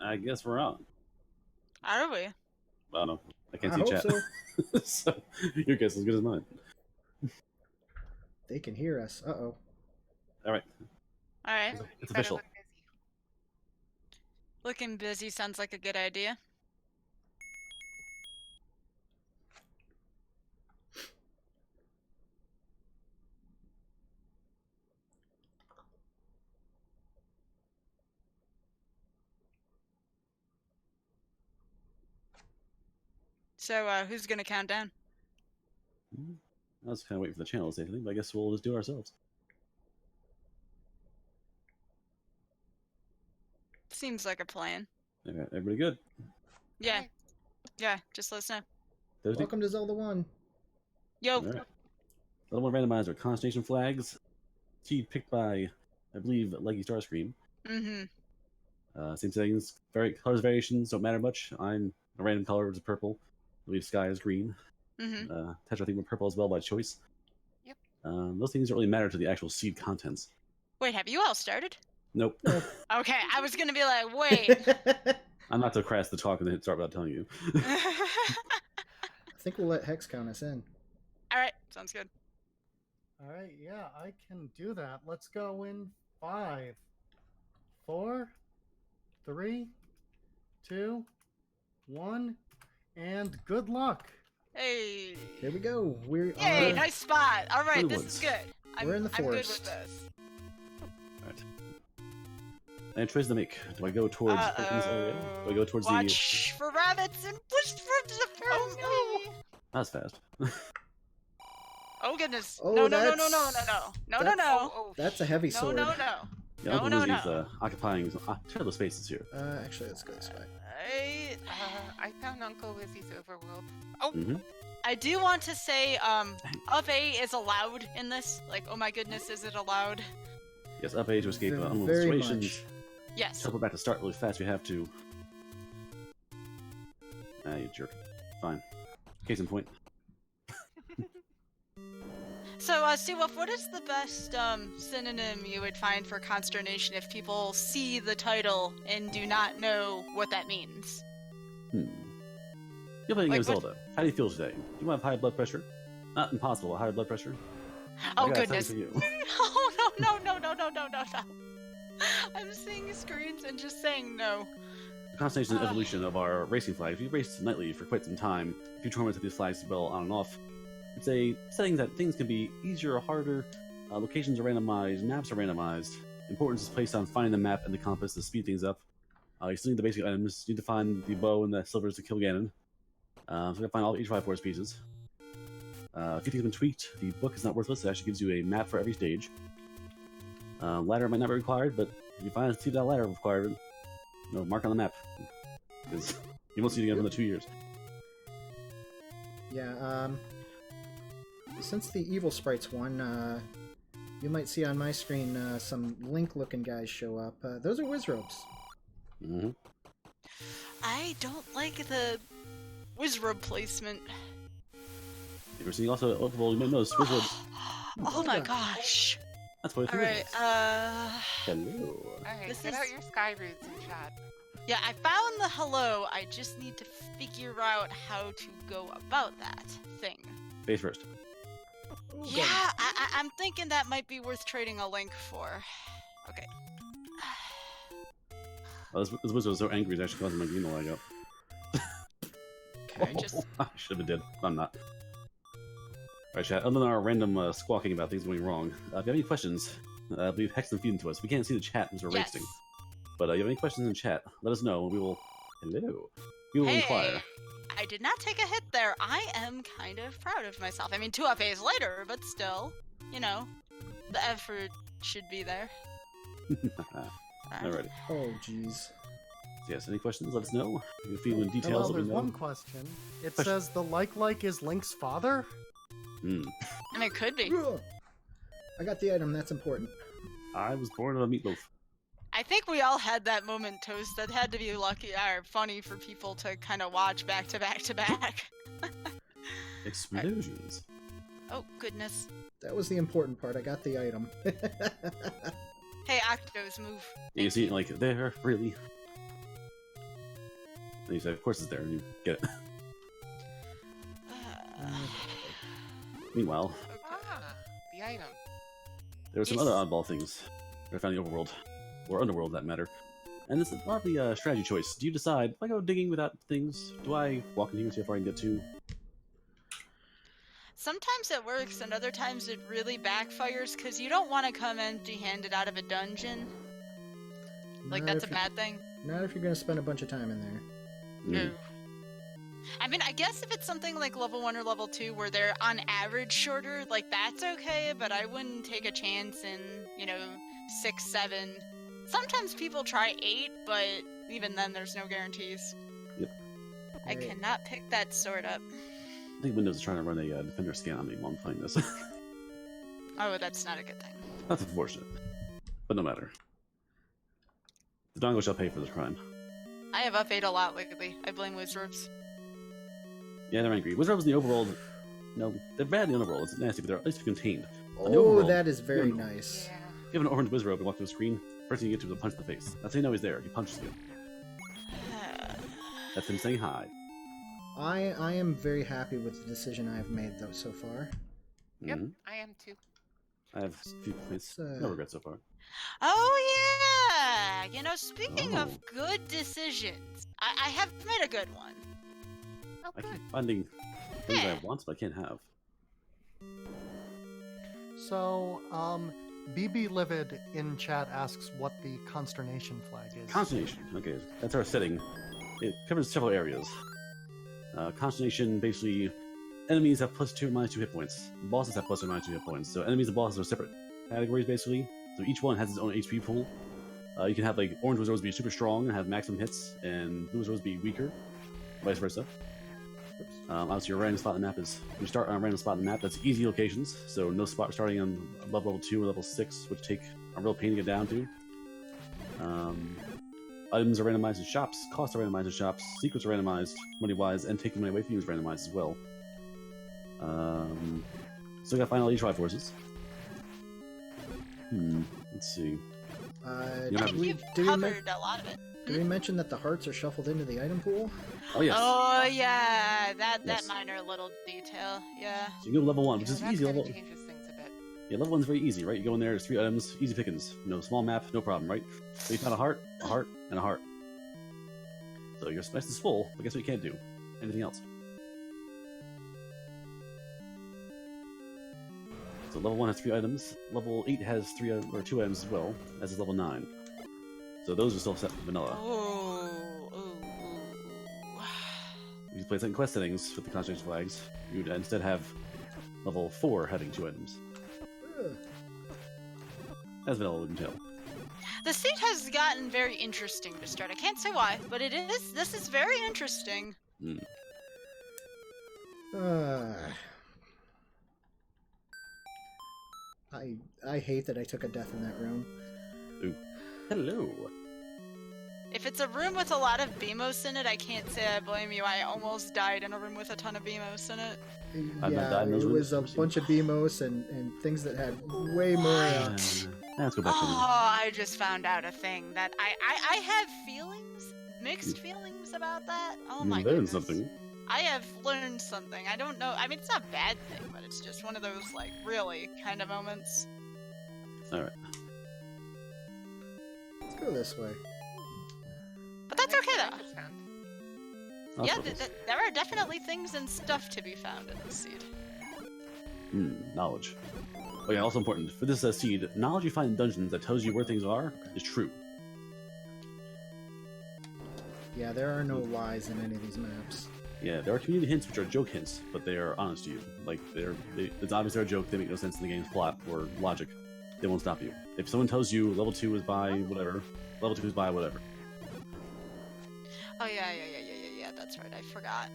I guess we're on. Are we? I don't know. I can't I see hope chat. so. So your guess is as good as mine. They can hear us. Uh-oh. All right. All right. It's official. Look busy. Looking busy sounds like a good idea. So, who's gonna count down? I was kind of waiting for the channel to say something, but I guess we'll just do it ourselves. Seems like a plan. Okay, everybody good? Yeah. Alright. Yeah, just let us know. Thursday? Welcome to Zelda 1. Yo. All right. The one randomizer constellation flags. Seed picked by, I believe, Leggy Starscream. Same settings. Colors variations don't matter much. I'm a random color, which is purple. I believe sky is green. Tetra theme with purple as well by choice. Yep. Those things don't really matter to the actual seed contents. Wait, have you all started? Nope. Okay, I was gonna be like, wait. I'm not so crass to talk and then start without telling you. I think we'll let Hex count us in. Alright, sounds good. All right, yeah, I can do that. Let's go in 5, 4, 3, 2, 1, and good luck. Hey. Here we go. We're Yay, on. nice spot. Alright, Blue this ones. is good. We're in the I'm good with forest. this. Alright. And choice to make. Do I go towards this area? Do I go towards Watch for rabbits and push for the Oh, no. That's fast. Oh goodness. Oh, No. That's a heavy No, sword. no. Yeah, No, Uncle no, Lizzie's no. occupying terrible spaces here. Actually, let's go this way. I found Uncle Lizzie's overworld. Oh, I do want to say, up A is allowed in this. Like, oh my goodness, is it allowed? Yes, up A to escape unwanted Very situations. much. Yes. Teleport back to start really fast. We have to. Ah, you jerk. Fine. Case in point. So, Seawolf, what is the best synonym you would find for consternation if people see the title and do not know what that means? You're playing Like, against Zelda. How do you feel today? Do you have high blood pressure? Not impossible. High blood pressure. Oh I got goodness. something for you. Oh no. I'm seeing screens and just saying no. The constellation and evolution of our racing flag. If you race nightly for quite some time, a few tournaments of these flags spell on and off. It's a setting that things can be easier or harder. Locations are randomized, maps are randomized. Importance is placed on finding the map and the compass to speed things up. You still need the basic items. You need to find the bow and the silvers to kill Ganon. So you gotta find all each 5 force pieces. A few things have been tweaked. The book is not worthless. It actually gives you a map for every stage. Ladder might not be required, but if you find see that ladder required, mark on the map. Because you won't see it again for another 2 years. Yeah, since the evil sprites won, you might see on my screen some Link-looking guys show up. Those are Wizrobes. I don't like the Wizrobe placement. We're seeing also, well, you may notice Wizards. Oh my gosh. That's what it Alright, is. Hello. alright, This get is- out your sky roots in chat. Yeah, I found the hello. I just need to figure out how to go about that thing. Face first. Yeah, I'm thinking that might be worth trading a link for. Okay. Oh, this wizard was so angry, it's actually causing my game to lag out. Okay. Just- I should have been dead. I'm not. Alright, chat. Other than our random squawking about things going wrong, if you have any questions, leave Hex and feed them to us. We can't see the chat as we're Yes. racing. But if you have any questions in chat, let us know, and we will. Hello. We will inquire. I did not take a hit there. I am kind of proud of myself. I mean, 2 FAs later, but still, the effort should be there. Alrighty. Oh, jeez. Yes, any questions? Let us know. You can feed them in details. Well, let me there's know. one question. It Question. says the like is Link's father? I mean, it could be. Ugh. I got the item, that's important. I was born of a meatloaf. I think we all had that moment, Toast. That had to be lucky or funny for people to kind of watch back to back to back. Explosions. Oh, goodness. That was the important part, I got the item. Hey, Octos, move. You see, like, there, really. And you say, of course it's there, and you get it. Meanwhile, Ah, the item. there were some other oddball things that I found in the overworld, or underworld, for that matter. And this is partly a strategy choice. Do you decide, if I go digging without things, do I walk in here and see how far I can get to? Sometimes it works, and other times it really backfires because you don't want to come empty-handed out of a dungeon. Like, Not that's a if you- bad thing. Not if you're going to spend a bunch of time in there. No. I mean, I guess if it's something like level 1 or level 2 where they're on average shorter, like, that's okay, but I wouldn't take a chance in, 6, 7. Sometimes people try 8, but even then there's no guarantees. Yep. I Right. cannot pick that sword up. I think Windows is trying to run a defender scan on me while I'm playing this. Oh, that's not a good thing. That's unfortunate. But no matter. The dongle shall pay for this crime. I have updated a lot lately. I blame Wizards. Yeah, they're angry. Wizards in the overworld, no, they're bad in the underworld. It's nasty, but they're at least contained. On the Oh, overworld, that is very Yeah. nice. Yeah. if you have an orange wizard and walk to a screen, first thing you get to is a punch in the face. That's how you know he's there. He punches you. That's him saying hi. I am very happy with the decision I have made, though, so far. Yep, Mhm. I am too. I have a few complaints. It's, No regrets so far. Oh yeah! Speaking Oh. of good decisions, I have made a good one. Oh, I good. keep finding things Yeah. I want, but I can't have. So, BB Livid in chat asks what the consternation flag is. Consternation. Okay, that's our setting. It covers several areas. Consternation, basically, enemies have +2 and -2 hit points. Bosses have +2 and -2 hit points. So enemies and bosses are separate categories, basically. So each one has its own HP pool. You can have, like, orange wizards be super strong and have maximum hits, and blue wizards be weaker, vice versa. Obviously, your random spot on the map is, you start on a random spot on the map, that's easy locations, so no spot starting on above level 2 or level 6, which take a real pain to get down to. Items are randomized in shops, costs are randomized in shops, secrets are randomized money-wise, and taking money away from you is randomized as well. So you gotta find all these Triforces. Let's see. Uh, You I don't have- think we- you've did we men- covered a lot of it. Did we mention that the hearts are shuffled into the item pool? Oh, yes. Oh yeah, that Yes. minor little detail. Yeah. So you go to level 1, which Yeah, is that easy. kinda Level, changes things a bit. yeah, level 1's very easy, right? You go in there, there's 3 items, easy pickings. Small map, no problem, right? So you found a heart, and a heart. So your space is full, but guess what you can't do? Anything else. So level 1 has 3 items, level 8 has 2 items as well, as is level 9. So those are still set vanilla. Oh. If you play certain quest settings with the concentration flags, you would instead have level 4 having 2 items. Ugh. As vanilla would entail. The seat has gotten very interesting to start. I can't say why, but it is. This is very interesting. I hate that I took a death in that room. Ooh. Hello. If it's a room with a lot of BMOS in it, I can't say I blame you. I almost died in a room with a ton of BMOS in it. I've not Yeah, died in those it was a rooms. bunch of BMOS and things that had way more. Let's go back to Oh, I just found out a thing that I have feelings, mixed feelings about that. Oh my learn goodness. something. I have learned something. I don't know. I mean, it's not a bad thing, but it's just one of those, like, really kind of moments. Alright. Let's go this way. But that's okay, though. Breakfast found. Yeah, there are definitely things and stuff to be found in the seed. Knowledge. Oh yeah, also important. For this seed, knowledge you find in dungeons that tells you where things are is true. Yeah, there are no lies in any of these maps. Yeah, there are community hints which are joke hints, but they are honest to you. Like, it's obvious they're a joke, they make no sense in the game's plot or logic. They won't stop you. If someone tells you level 2 is by whatever, level 2 is by whatever. Oh, yeah, that's right. I forgot.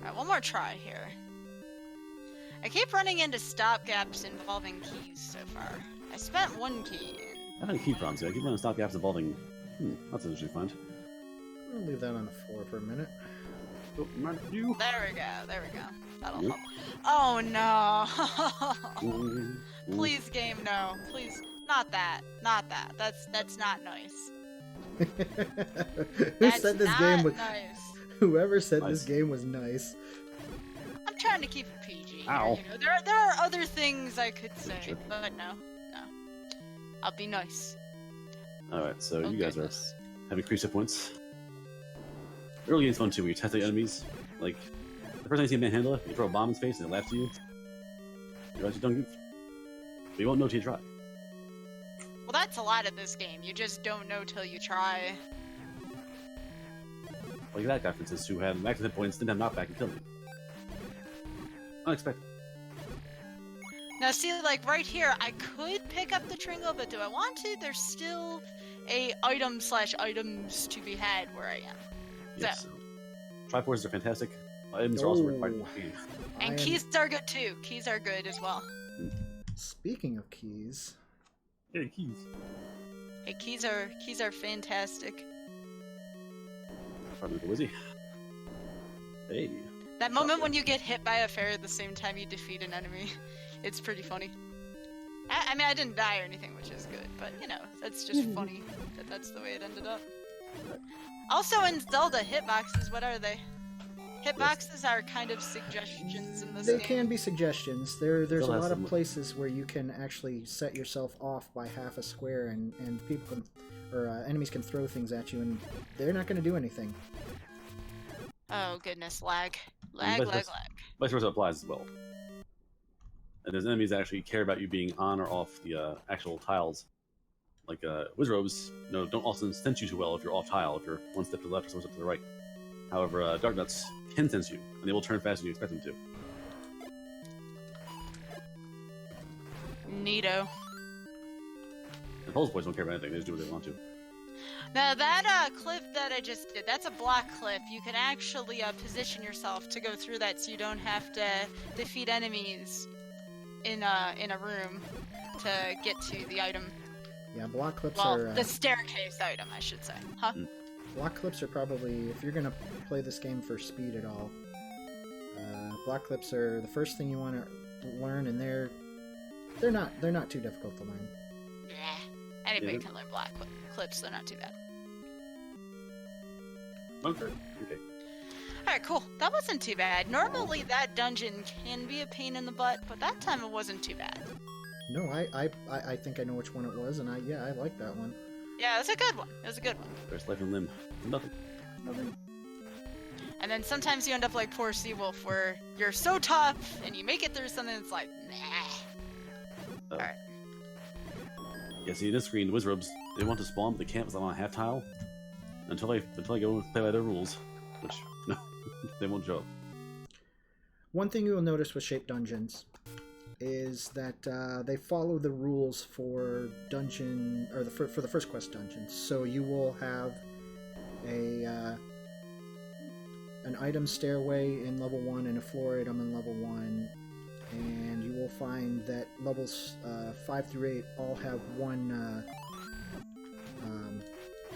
Alright, one more try here. I keep running into stopgaps involving keys so far. I spent 1 key. I haven't key problems yet. I keep running stop gaps involving... that's an interesting find. I'm gonna leave that on the floor for a minute. Oh, not you. There we go. That'll Yep. help. Oh no! Mm. Please, game, no. Please, not that. That's not nice. Who said this game was? nice. Whoever said Nice. this game was nice. I'm trying to keep it PG. Here, Ow. you know, there are other things I could say, Sure. but no. I'll be nice. Alright, so Oh, you guys goodness. are having increased hit points. Early game's fun too, where you test the enemies. Like, the first time you see a man handle it, you throw a bomb in his face and it laughs at you. You realize you don't goof. But you won't know till you try. Well, that's a lot of this game. You just don't know till you try. Like that guy, for instance, who had max hit points, didn't have knockback and killed me. Unexpected. Now, see, like right here, I could pick up the Tringle, but do I want to? There's still a item/items to be had where I am. Yes. So. Triforces are fantastic. Items are also required in Oh. the game. I And am- keys are good too. Keys are good as well. Speaking of keys, Yeah, keys. Hey, keys are fantastic. Probably go Wizzy. Hey. That moment when you get hit by a fairy at the same time you defeat an enemy, it's pretty funny. I mean, I didn't die or anything, which is good, but you know, that's just funny that that's the way it ended up. Also in Zelda, hitboxes, what are they? Hitboxes are kind of suggestions in this they game. can be suggestions. There's Still a has lot of some- places where you can actually set yourself off by half a square, and people can, or enemies can throw things at you, and they're not going to do anything. Oh goodness, lag. Lag, But lag, that's- lag. Vice versa applies as well. And there's enemies that actually care about you being on or off the actual tiles. Like Wizrobes, don't often sense you too well if you're off tile, if you're one step to the left or one step to the right. However, Dark Nuts can sense you, and they will turn faster than you expect them to. Neato. And Pulse Boys don't care about anything, they just do what they want to. Now that cliff that I just did, that's a block cliff. You can actually position yourself to go through that so you don't have to defeat enemies in a room to get to the item. Yeah, block clips Well, are the staircase item, I should say. Huh? block clips are probably, if you're going to play this game for speed at all, block clips are the first thing you want to learn, and they're not too difficult to learn. Yeah. Anybody Yeah. can learn block clips, they're not too bad. Okay. Alright, cool. That wasn't too bad. Normally that dungeon can be a pain in the butt, but that time it wasn't too bad. No, I think I know which one it was, and I like that one. Yeah, it was a good one. It was a good one. There's life and limb. Nothing. And then sometimes you end up like poor Seawolf, where you're so tough and you make it through something that's like, nah. Oh. Alright. Yeah, see, in this screen, Wizrobes, they want to spawn, but they can't because I'm on a half tile. Until I go and play by their rules. Which, no, they won't show up. One thing you will notice with shaped dungeons is that they follow the rules for dungeon, or for the first quest dungeons. So you will have an item stairway in level 1 and a floor item in level 1, and you will find that levels 5 through 8 all have one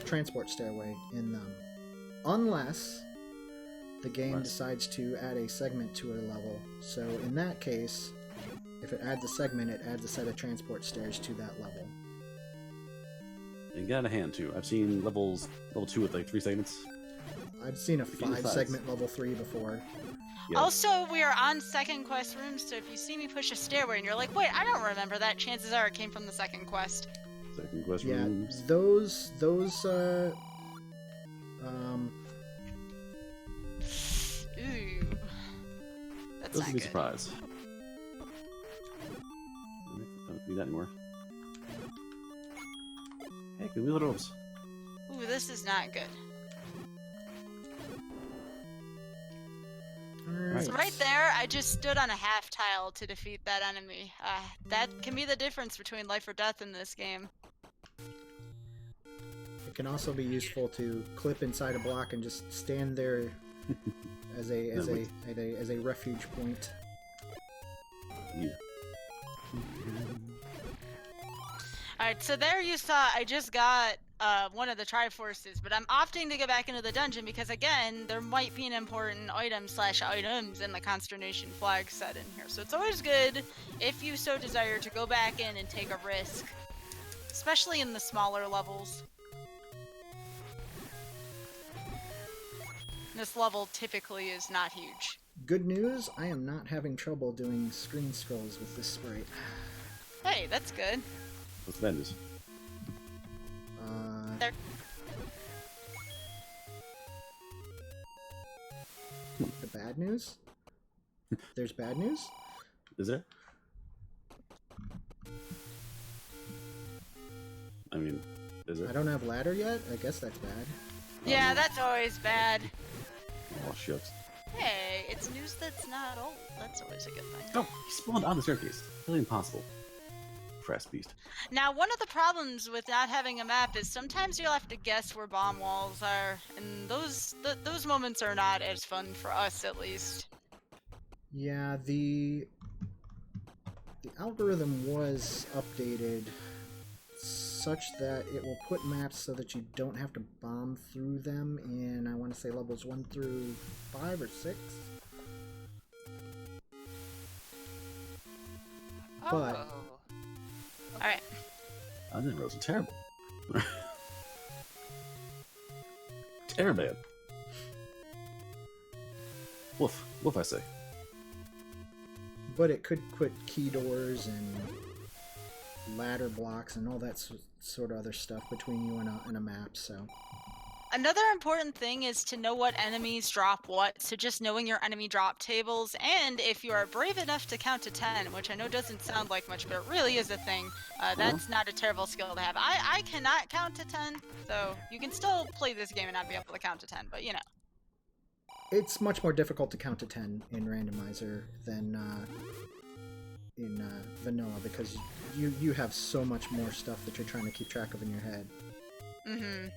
transport stairway in them, unless the game Right. decides to add a segment to a level. So in that case, if it adds a segment, it adds a set of transport stairs to that level. And get out of hand, too. I've seen level 2 with like 3 segments. I've seen a Between the 5 sides. segment level 3 before. Yeah. Also, we are on second quest room, so if you see me push a stairway and you're like, wait, I don't remember that, chances are it came from the second quest. Second quest Yeah, rooms. those Ooh. That's Those not would be good. surprised. Don't need that anymore. Hey, good wheel ropes. Ooh, this is not good. Alright. So right there, I just stood on a half tile to defeat that enemy. That can be the difference between life or death in this game. It can also be useful to clip inside a block and just stand there as a refuge point. Yeah. Alright, so there you saw I just got one of the Triforces, but I'm opting to go back into the dungeon because, again, there might be an important item/items in the Consternation flag set in here. So it's always good, if you so desire, to go back in and take a risk, especially in the smaller levels. This level typically is not huge. Good news, I am not having trouble doing screen scrolls with this sprite. Hey, that's good. What's the bad news? There. The bad news? There's bad news? Is there? I mean, is there? I don't have ladder yet? I guess that's bad. Yeah, that's always bad. Oh, shucks. Hey, it's news that's not old. That's always a good thing. Oh, he spawned on the staircase. Really impossible. Frass beast. Now, one of the problems with not having a map is sometimes you'll have to guess where bomb walls are, and those moments are not as fun for us, at least. Yeah, the algorithm was updated such that it will put maps so that you don't have to bomb through them in, I want to say, levels 1 through 5 or 6. But Oh. Alright. Onion rolls are terrible. Terrible bad. Woof. Woof, I say. But it could put key doors and ladder blocks and all that sort of other stuff between you and a map, so... Another important thing is to know what enemies drop what, so just knowing your enemy drop tables, and if you are brave enough to count to 10, which I know doesn't sound like much, but it really is a thing, that's not a terrible skill to have. I cannot count to 10, so you can still play this game and not be able to count to 10, but you know. It's much more difficult to count to 10 in randomizer than in vanilla, because you have so much more stuff that you're trying to keep track of in your head. Mm-hmm.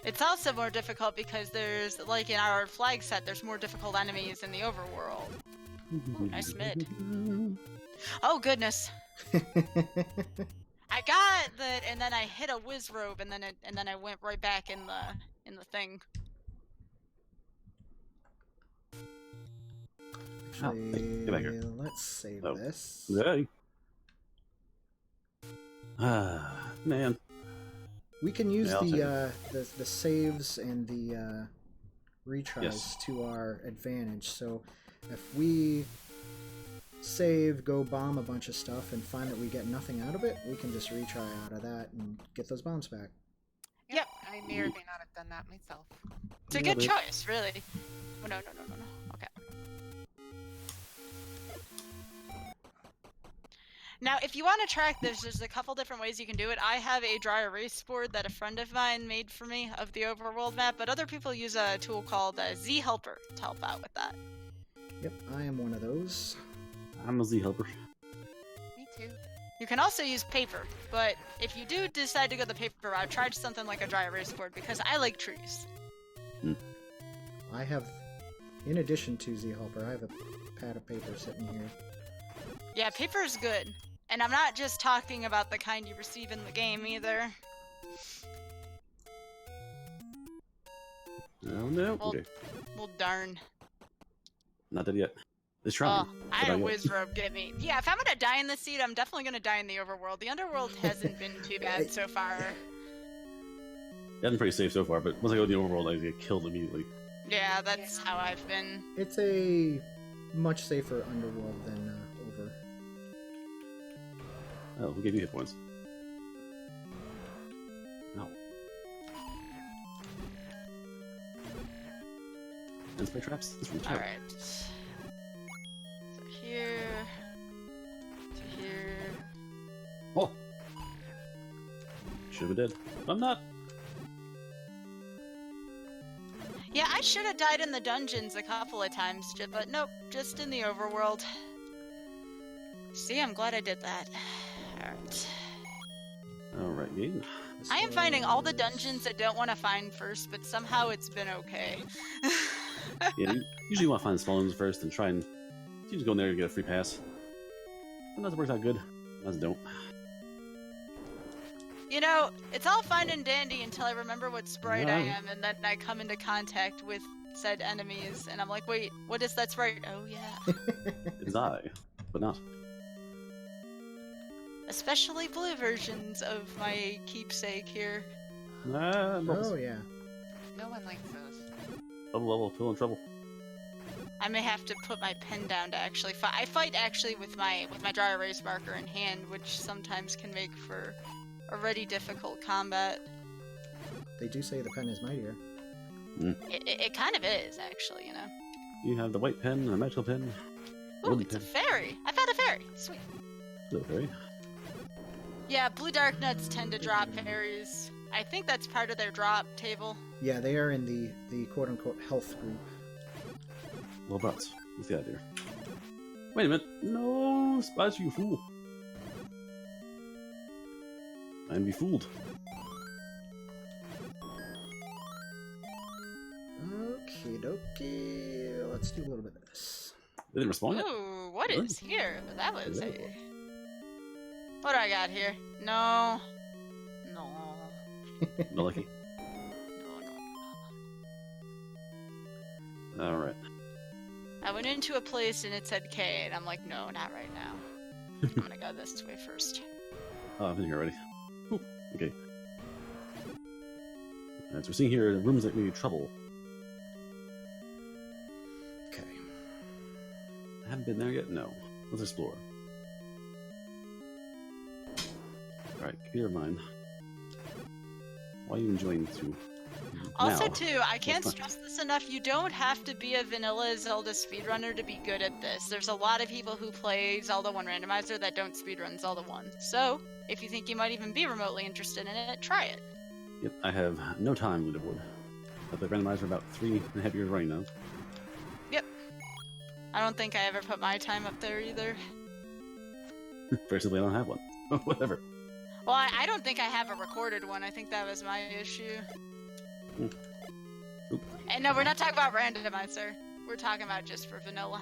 It's also more difficult because there's, like in our flag set, there's more difficult enemies in the overworld. Ooh, nice mid. Oh goodness. I got that, and then I hit a whiz robe, and then I went right back in the thing. Actually, get back here. let's save Oh. this. Hey. Ah, man. We can use Yeah, I'll the saves and the retries Yes. to our advantage. So if we save, go bomb a bunch of stuff, and find that we get nothing out of it, we can just retry out of that and get those bombs back. Yep. I may or may not have done that myself. It's a Yeah, good but- choice, really. Oh, no. Okay. Now, if you want to track this, there's a couple different ways you can do it. I have a dry erase board that a friend of mine made for me of the overworld map, but other people use a tool called Z Helper to help out with that. Yep, I am one of those. I'm a Z helper. Me too. You can also use paper, but if you do decide to go the paper route, try something like a dry erase board because I like trees. I have, in addition to Z Helper, I have a pad of paper sitting here. Yeah, paper is good. And I'm not just talking about the kind you receive in the game either. Oh, no. Well, Okay. Well, darn. Not dead yet. It's trying. Oh, I had a whiz robe get me. Yeah, if I'm gonna die in this seed, I'm definitely gonna die in the overworld. The underworld hasn't been too bad so far. Yeah, I'm pretty safe so far, but once I go to the overworld, I get killed immediately. Yeah, that's how I've been. It's a much safer underworld than over. Oh, who gave you hit points? No. And spray traps? That's from Alright. So here. To here. Oh! Should've been dead. I'm not. Yeah, I should have died in the dungeons a couple of times, but nope, just in the overworld. See, I'm glad I did that. Alright. Alright, game. I am finding all the dungeons I don't want to find first, but somehow it's been okay. Yeah, usually you want to find the small ones first and try and you just go in there and get a free pass. Sometimes it works out good, sometimes it don't. You know, it's all fine and dandy until I remember what sprite I Yeah. am, and then I come into contact with said enemies, and I'm like, wait, what is that sprite? Oh yeah. It is I, but not. Especially blue versions of my keepsake here. Oh yeah. No one likes those. Level, feel in trouble. I may have to put my pen down to actually fight. I fight actually with my dry erase marker in hand, which sometimes can make for already difficult combat. They do say the pen is mightier. It kind of is, actually, you know. You have the white pen and a magical pen. Ooh, Wooden it's a pen. fairy! I found a fairy! Sweet. Hello, fairy. Yeah, blue dark nuts tend to drop fairies. I think that's part of their drop table. Yeah, they are in the quote-unquote health group. Well, that's what's the idea? Wait a minute. No, spies, you fool. I'm befooled. Okie dokie. Let's do a little bit of this. They didn't respond yet? Ooh, what Really? is here? That was Hello. a... What do I got here? No. No. No lucky. No. Alright. I went into a place and it said K, and I'm like, no, not right now. I'm gonna go this way first. Oh, I've been here already. Ooh, okay. As we're seeing here, rooms that may be trouble. Okay. I haven't been there yet? No. Let's explore. Alright, computer of mine. Why are you enjoying to Also, now? too, I can't fun. stress this enough, you don't have to be a vanilla Zelda speedrunner to be good at this. There's a lot of people who play Zelda 1 Randomizer that don't speedrun Zelda 1. So, if you think you might even be remotely interested in it, try it. Yep, I have no time leaderboard. I've played randomizer for about 3.5 years running now. I don't think I ever put my time up there either. Very simply, I don't have one. Whatever. Well, I don't think I have a recorded one. I think that was my issue. Oop. And no, we're not talking about randomizer. We're talking about just for vanilla.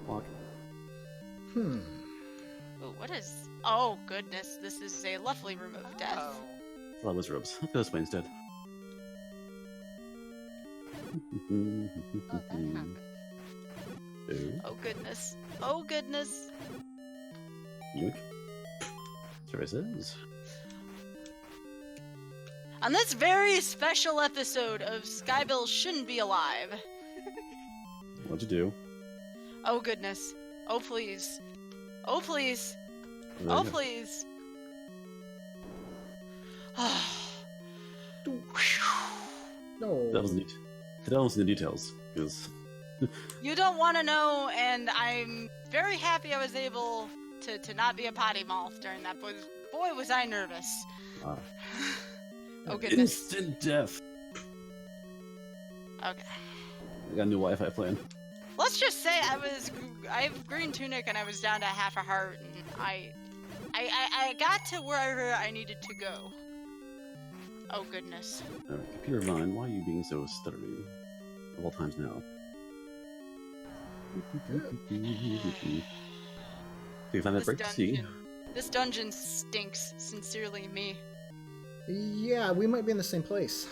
Walk. Ooh, what is... Oh, goodness. This is a lovely room of death. Oh. A lot of wizard robes. Let's go this way instead. Oh, that happened. Oh, goodness. Oh, goodness. Yoink. Services. On this very special episode of Skybill Shouldn't Be Alive. What'd you do? Oh, goodness. Oh, please. Oh, please. There Oh, you go. please. No. That was neat. That was in the details, because You don't want to know, and I'm very happy I was able to not be a potty mouth during that. Boy, was I nervous. Oh, goodness. instant death. Okay. I got a new Wi-Fi plan. Let's just say I have green tunic and I was down to half a heart, and I got to wherever I needed to go. Oh, goodness. Alright, computer of mine, why are you being so stuttery? Of all times now. Do you find that break to see? This dungeon stinks. Sincerely, me. Yeah, we might be in the same place.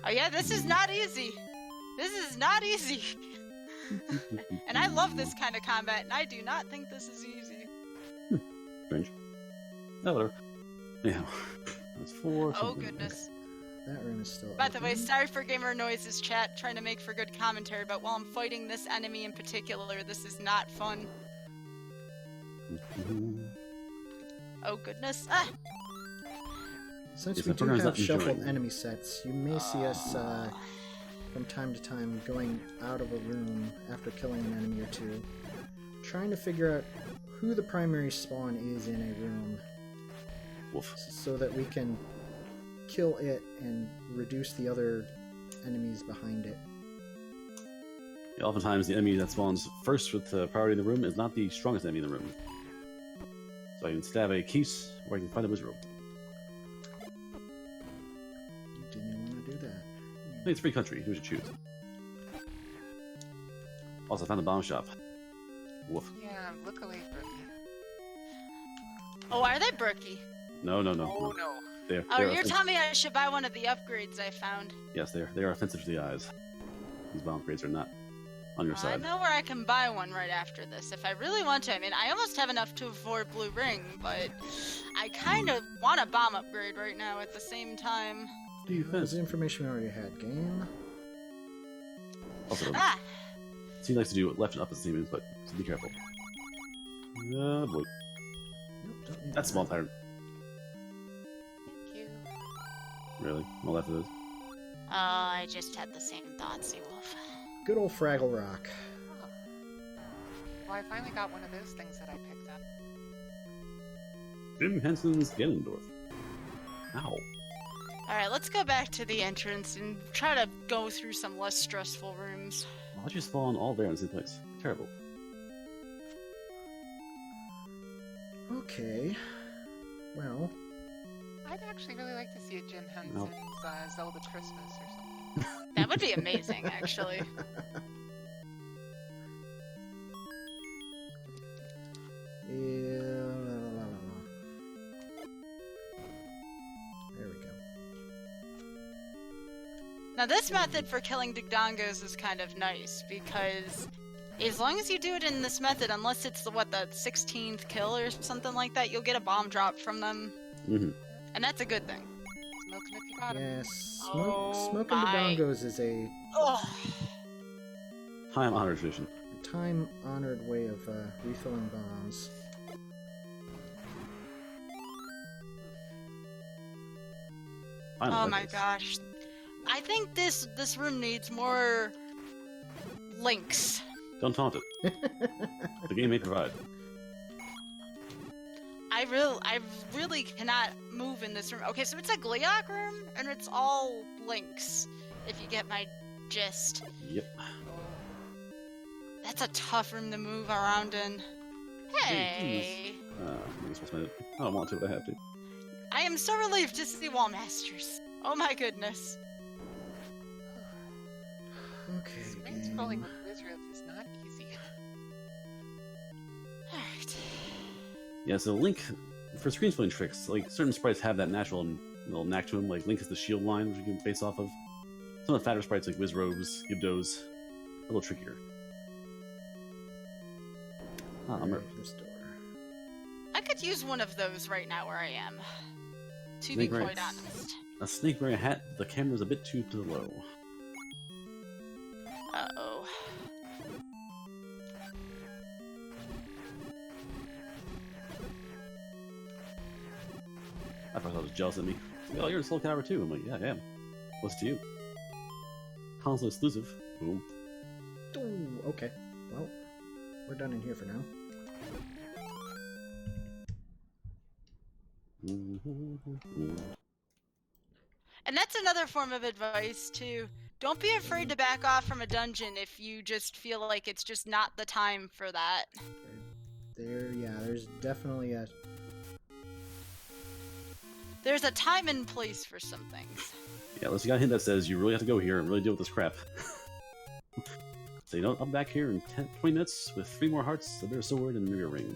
Oh yeah, this is not easy. This is not easy. And I love this kind of combat, and I do not think this is easy. Strange. No, whatever. Anyhow, that's 4. Oh, something. goodness. That room is still By the way, open. sorry for gamer noises, chat. Trying to make for good commentary, but while I'm fighting this enemy in particular, this is not fun. Oh, goodness. Ah! Since Yes, we the do program's have not shuffled enjoying. enemy sets, you may see us from time to time going out of a room after killing an enemy or two, trying to figure out who the primary spawn is in a room, Wolf. so that we can kill it and reduce the other enemies behind it. Yeah, oftentimes, the enemy that spawns first with the priority in the room is not the strongest enemy in the room. So I can stab a case, or I can find a wizard robe. You didn't want to do that. I think it's free country. Who should choose? Also, I found the bomb shop. Woof. Yeah, look away, Brookie. Oh, are they brookie? No. Oh no. They're Oh, you're offensive. telling me I should buy one of the upgrades I found. Yes, they are offensive to the eyes. These bomb upgrades are not on your I side. know where I can buy one right after this if I really want to. I mean, I almost have enough to afford Blue Ring, but I kind of want a bomb upgrade right now at the same time. Do you That was fence? the information we already had. Game. Also, Ah! he likes to do left and up at the same input, so be careful. Boy. Nope, don't need That's that. small tire. Thank you. Really? Well, left it is. Oh, I just had the same thought, Seawolf. Good old Fraggle Rock. Oh. Well, I finally got one of those things that I picked up. Jim Henson's Ganondorf. Ow. Alright, let's go back to the entrance and try to go through some less stressful rooms. Why'd you spawn all there in the same place? Terrible. Okay. Well, I'd actually really like to see a Jim No. Henson's Zelda Christmas or something. That would be amazing, actually. yeah, la, la, la, la. There we go. Now, this method for killing Digdongos is kind of nice, because as long as you do it in this method, unless it's the 16th kill or something like that, you'll get a bomb drop from them. Mm-hmm. And that's a good thing. Smoke 'em if you got 'em. Yes, Oh smoking the my. dongos is a Ugh. Time honored tradition. time-honored way of refilling bombs. Finally, Oh my Legends. gosh. I think this room needs more links. Don't taunt it. The game may provide. I really cannot move in this room. Okay, so it's a Gleeok room, and it's all links, if you get my gist. Yep. That's a tough room to move around in. Hey! I'm supposed to. I don't want to, but I have to. I am so relieved to see Wallmasters. Oh my goodness. Okay, Screen game. scrolling with Wizards is not easy. Alright. Yeah, so Link, for screen splitting tricks, like certain sprites have that natural little knack to them. Like Link is the shield line, which you can base off of. Some of the fatter sprites like Wizrobes, Gibdos, a little trickier. Ah, I'm Alright, restore. I could use one of those right now where I am. To Snake be quite Rights. honest. A snake wearing a hat, the camera's a bit too low. Uh-oh. I thought I was jealous of me. Like, oh, you're in Soul Calibur too. I'm like, yeah, I am. What's to you? Console exclusive. Boom. Ooh, okay. Well, we're done in here for now. And that's another form of advice, too. Don't be afraid to back off from a dungeon if you just feel like it's just not the time for that. There's definitely a... There's a time and place for some things. Yeah, unless you got a hint that says you really have to go here and really deal with this crap. So, you know, I'm back here in 20 minutes with 3 more hearts, a better sword, and maybe a ring.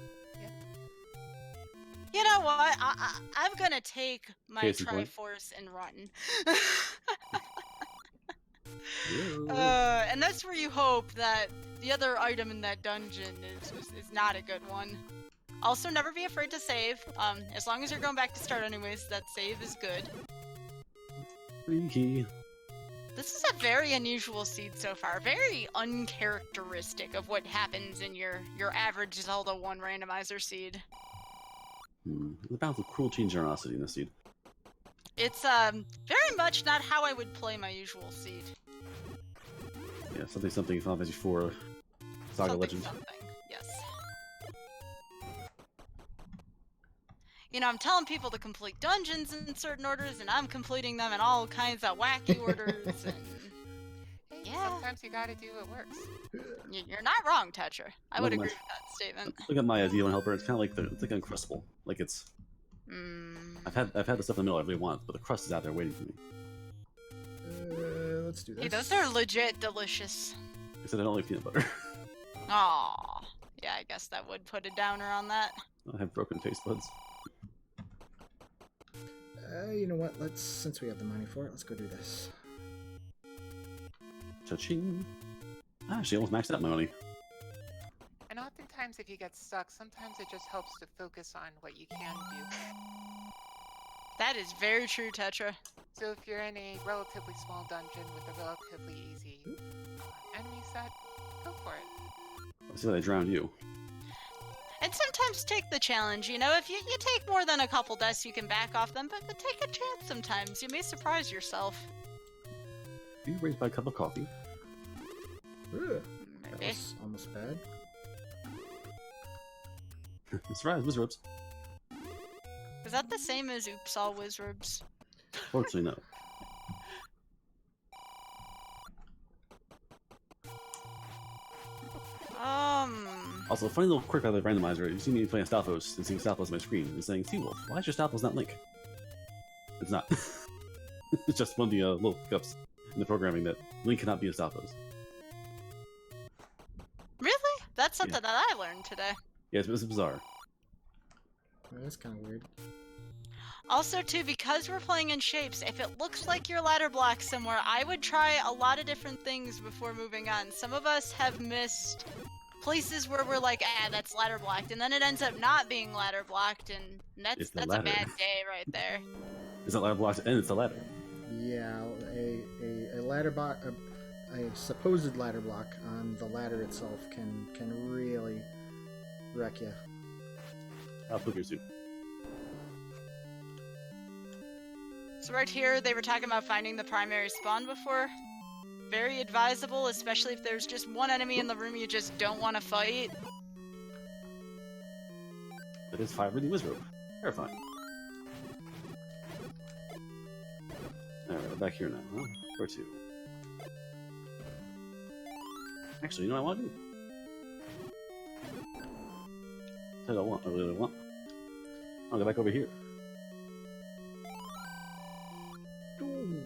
You know what? I'm gonna take my Case in point. Triforce and run. Yeah. And that's where you hope that the other item in that dungeon is not a good one. Also, never be afraid to save. As long as you're going back to start anyways, that save is good. Freaky. This is a very unusual seed so far. Very uncharacteristic of what happens in your average Zelda 1 randomizer seed. The balance of cruelty and generosity in this seed. It's very much not how I would play my usual seed. Yeah, something Final Fantasy IV Saga Something, Legend. something. Yes. You know, I'm telling people to complete dungeons in certain orders, and I'm completing them in all kinds of wacky orders, and Hey, Yeah. sometimes you gotta do what works. you're not wrong, Tetra. I would Look at agree my- with that statement. Look at my Z1 helper. It's kind of like it's like Uncrustable. Like it's I've had the stuff in the middle I really want, but the crust is out there waiting for me. Let's do this. Hey, those are legit delicious. Except I don't like peanut butter. Aw. Yeah, I guess that would put a downer on that. I have broken taste buds. You know what? Since we have the money for it, let's go do this. Cha-ching. I actually almost maxed out my money. And oftentimes, if you get stuck, sometimes it just helps to focus on what you can do. That is very true, Tetra. So if you're in a relatively small dungeon with a relatively easy enemy set, go for it. Let's see if I drowned you. And sometimes take the challenge, you know, if you take more than a couple deaths, you can back off them, but take a chance sometimes. You may surprise yourself. Are you raised by a cup of coffee? Ugh, that Maybe. was almost bad. Surprise, wizards. Is that the same as Oops All Wizards? Fortunately, no. Also, funny little quirk about the randomizer. You see me playing Stalfos and seeing Stalfos on my screen and saying, Seawolf, why is your Stalfos not Link? It's not. It's just one of the little hiccups in the programming that Link cannot be a Stalfos. Really? That's something that I learned today. Yeah, it's bizarre. That's kind of weird. Also, too, because we're playing in shapes, if it looks like you're ladder blocked somewhere, I would try a lot of different things before moving on. Some of us have missed places where we're like, that's ladder blocked, and then it ends up not being ladder blocked, and that's a ladder. bad day right there. It's not ladder blocked, and it's a ladder. Yeah, a ladder block, a supposed ladder block on the ladder itself can really wreck you. I'll flip your suit. So right here, they were talking about finding the primary spawn before. Very advisable, especially if there's just one enemy in the room you just don't want to fight. That is 5 really wizard. Terrifying. Alright, we're back here now, huh? Where to? Actually, you know what I want to do? Tell you what I really want. I'll go back over here. Ooh.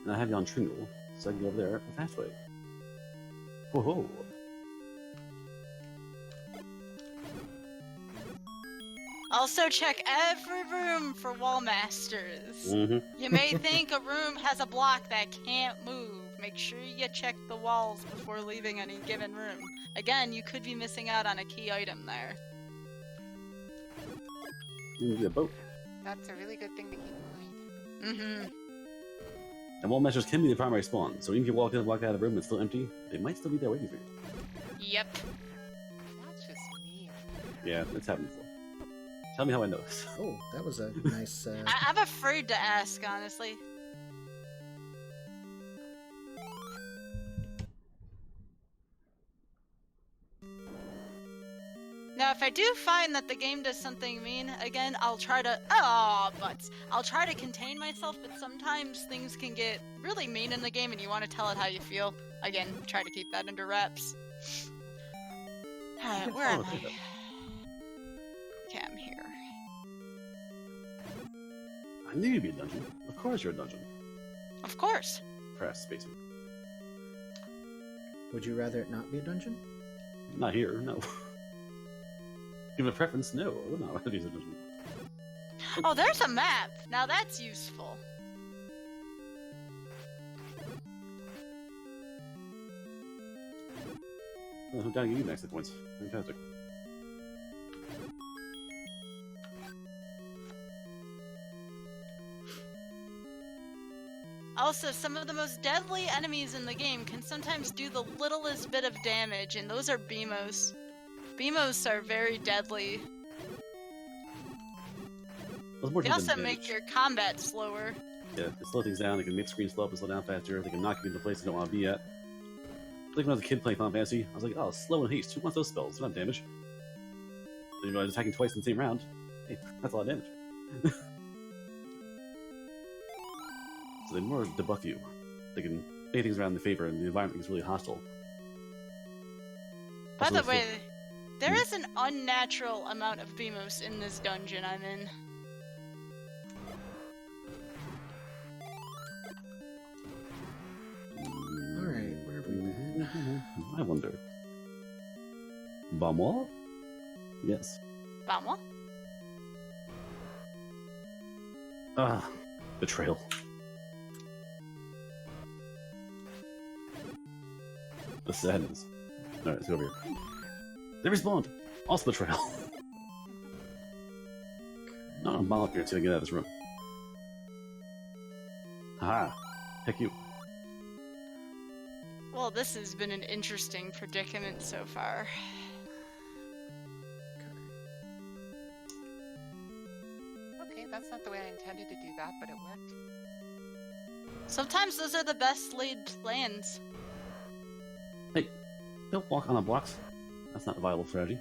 And I have you on Tringle, so I can go over there the fast way. Whoa! Also check every room for wall masters. You may think a room has a block that can't move. Make sure you check the walls before leaving any given room. Again, you could be missing out on a key item there. Maybe a boat. That's a really good thing to keep in mind. And wall masters can be the primary spawn, so even if you walk in and walk out of the room and it's still empty, they might still be there waiting for you. Yep. That's just mean. Yeah, it's happened before. Tell me how I know this. Oh, that was a nice. I'm afraid to ask, honestly. Now, if I do find that the game does something mean, again, I'll try to... I'll try to contain myself, but sometimes things can get really mean in the game and you want to tell it how you feel. Again, try to keep that under wraps. Alright, where am I? Okay, I'm here. I knew you'd be a dungeon. Of course you're a dungeon. Of course. Press spacing. Would you rather it not be a dungeon? Not here, no. Give a preference, no. I would not rather be a dungeon. Oh, there's a map! Now that's useful. Oh, I'm down to give you exit points. Fantastic. Also, some of the most deadly enemies in the game can sometimes do the littlest bit of damage, and those are Beamos. Beamos are very deadly. They also make your combat slower. Yeah, they slow things down, they can make screen slow up and slow down faster, they can knock you into a place you don't want to be at. Like when I was a kid playing Final Fantasy, I was like, oh, slow and haste, who wants those spells? They don't have damage. Then you go attacking twice in the same round. Hey, that's a lot of damage. So they more debuff you. They can make things around in favor and the environment is really hostile. By Also, the way, there is an unnatural amount of Beamos in this dungeon I'm in. Alright, where have we been? I wonder. Bamois? Yes. Vamos? Ah, betrayal. The sadness. Alright, let's go over here. They respawned! Also betrayal. No, I'm up here until I get out of this room. Haha. Heck you. Well, this has been an interesting predicament so far. Okay, that's not the way I intended to do that, but it worked. Sometimes those are the best laid plans. Hey, don't walk on the blocks. That's not a viable strategy.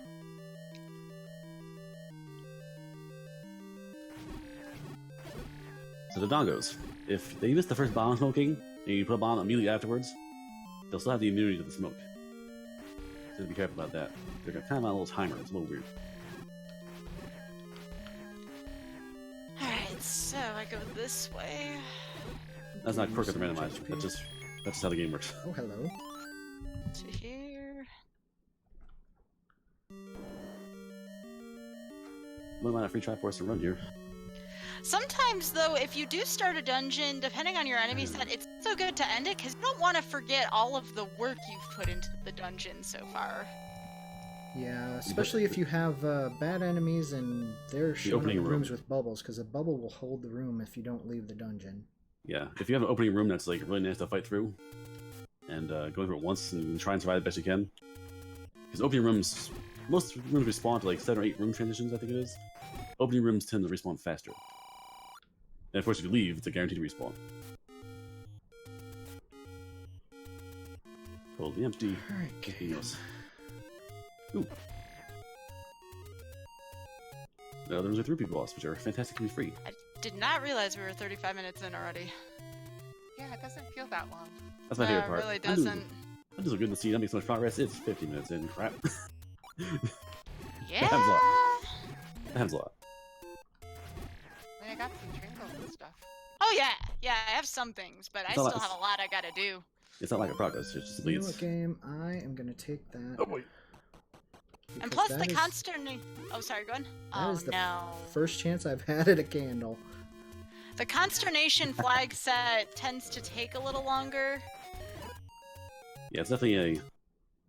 So the dongos. If they miss the first bomb smoking, and you put a bomb immediately afterwards, they'll still have the immunity to the smoke. So be careful about that. They're kind of on a little timer. It's a little weird. Alright, so I go this way. That's not quirk of the randomizer. That's just how the game works. Oh, hello. To here. What about a free Triforce to run here? Sometimes, though, if you do start a dungeon, depending on your enemy set, it's so good to end it because you don't want to forget all of the work you've put into the dungeon so far. Yeah, especially if you have bad enemies and they're showing opening up room. rooms with bubbles, because a bubble will hold the room if you don't leave the dungeon. Yeah, if you have an opening room that's like really nice to fight through, and go through it once and try and survive the best you can. Because opening rooms, most rooms respawn to like 7 or 8 room transitions, I think it is. Opening rooms tend to respawn faster. And of course, if you leave, it's a guaranteed respawn. Totally empty. Alright, Continuous. Ooh. The other ones are 3 people boss, which are fantastically free. I did not realize we were 35 minutes in already. Yeah, it doesn't feel that long. That's my No, favorite it part. really I'm doing- doesn't. I'm just so good to see. I make so much progress. It's 50 minutes in. Crap. Yeah! happens a lot. That happens a lot. I mean, I got some trinkles and stuff. Oh, yeah. Yeah, I have some things, but I It's not still like- have a lot I gotta do. It's not like a progress. It's just You know leads. what, game? I am going to take that. Oh boy. And because plus, the that is consternation. Oh, sorry, go on. that Oh, is the no. first chance I've had at a candle. The consternation flag set tends to take a little longer. Yeah, it's definitely a. I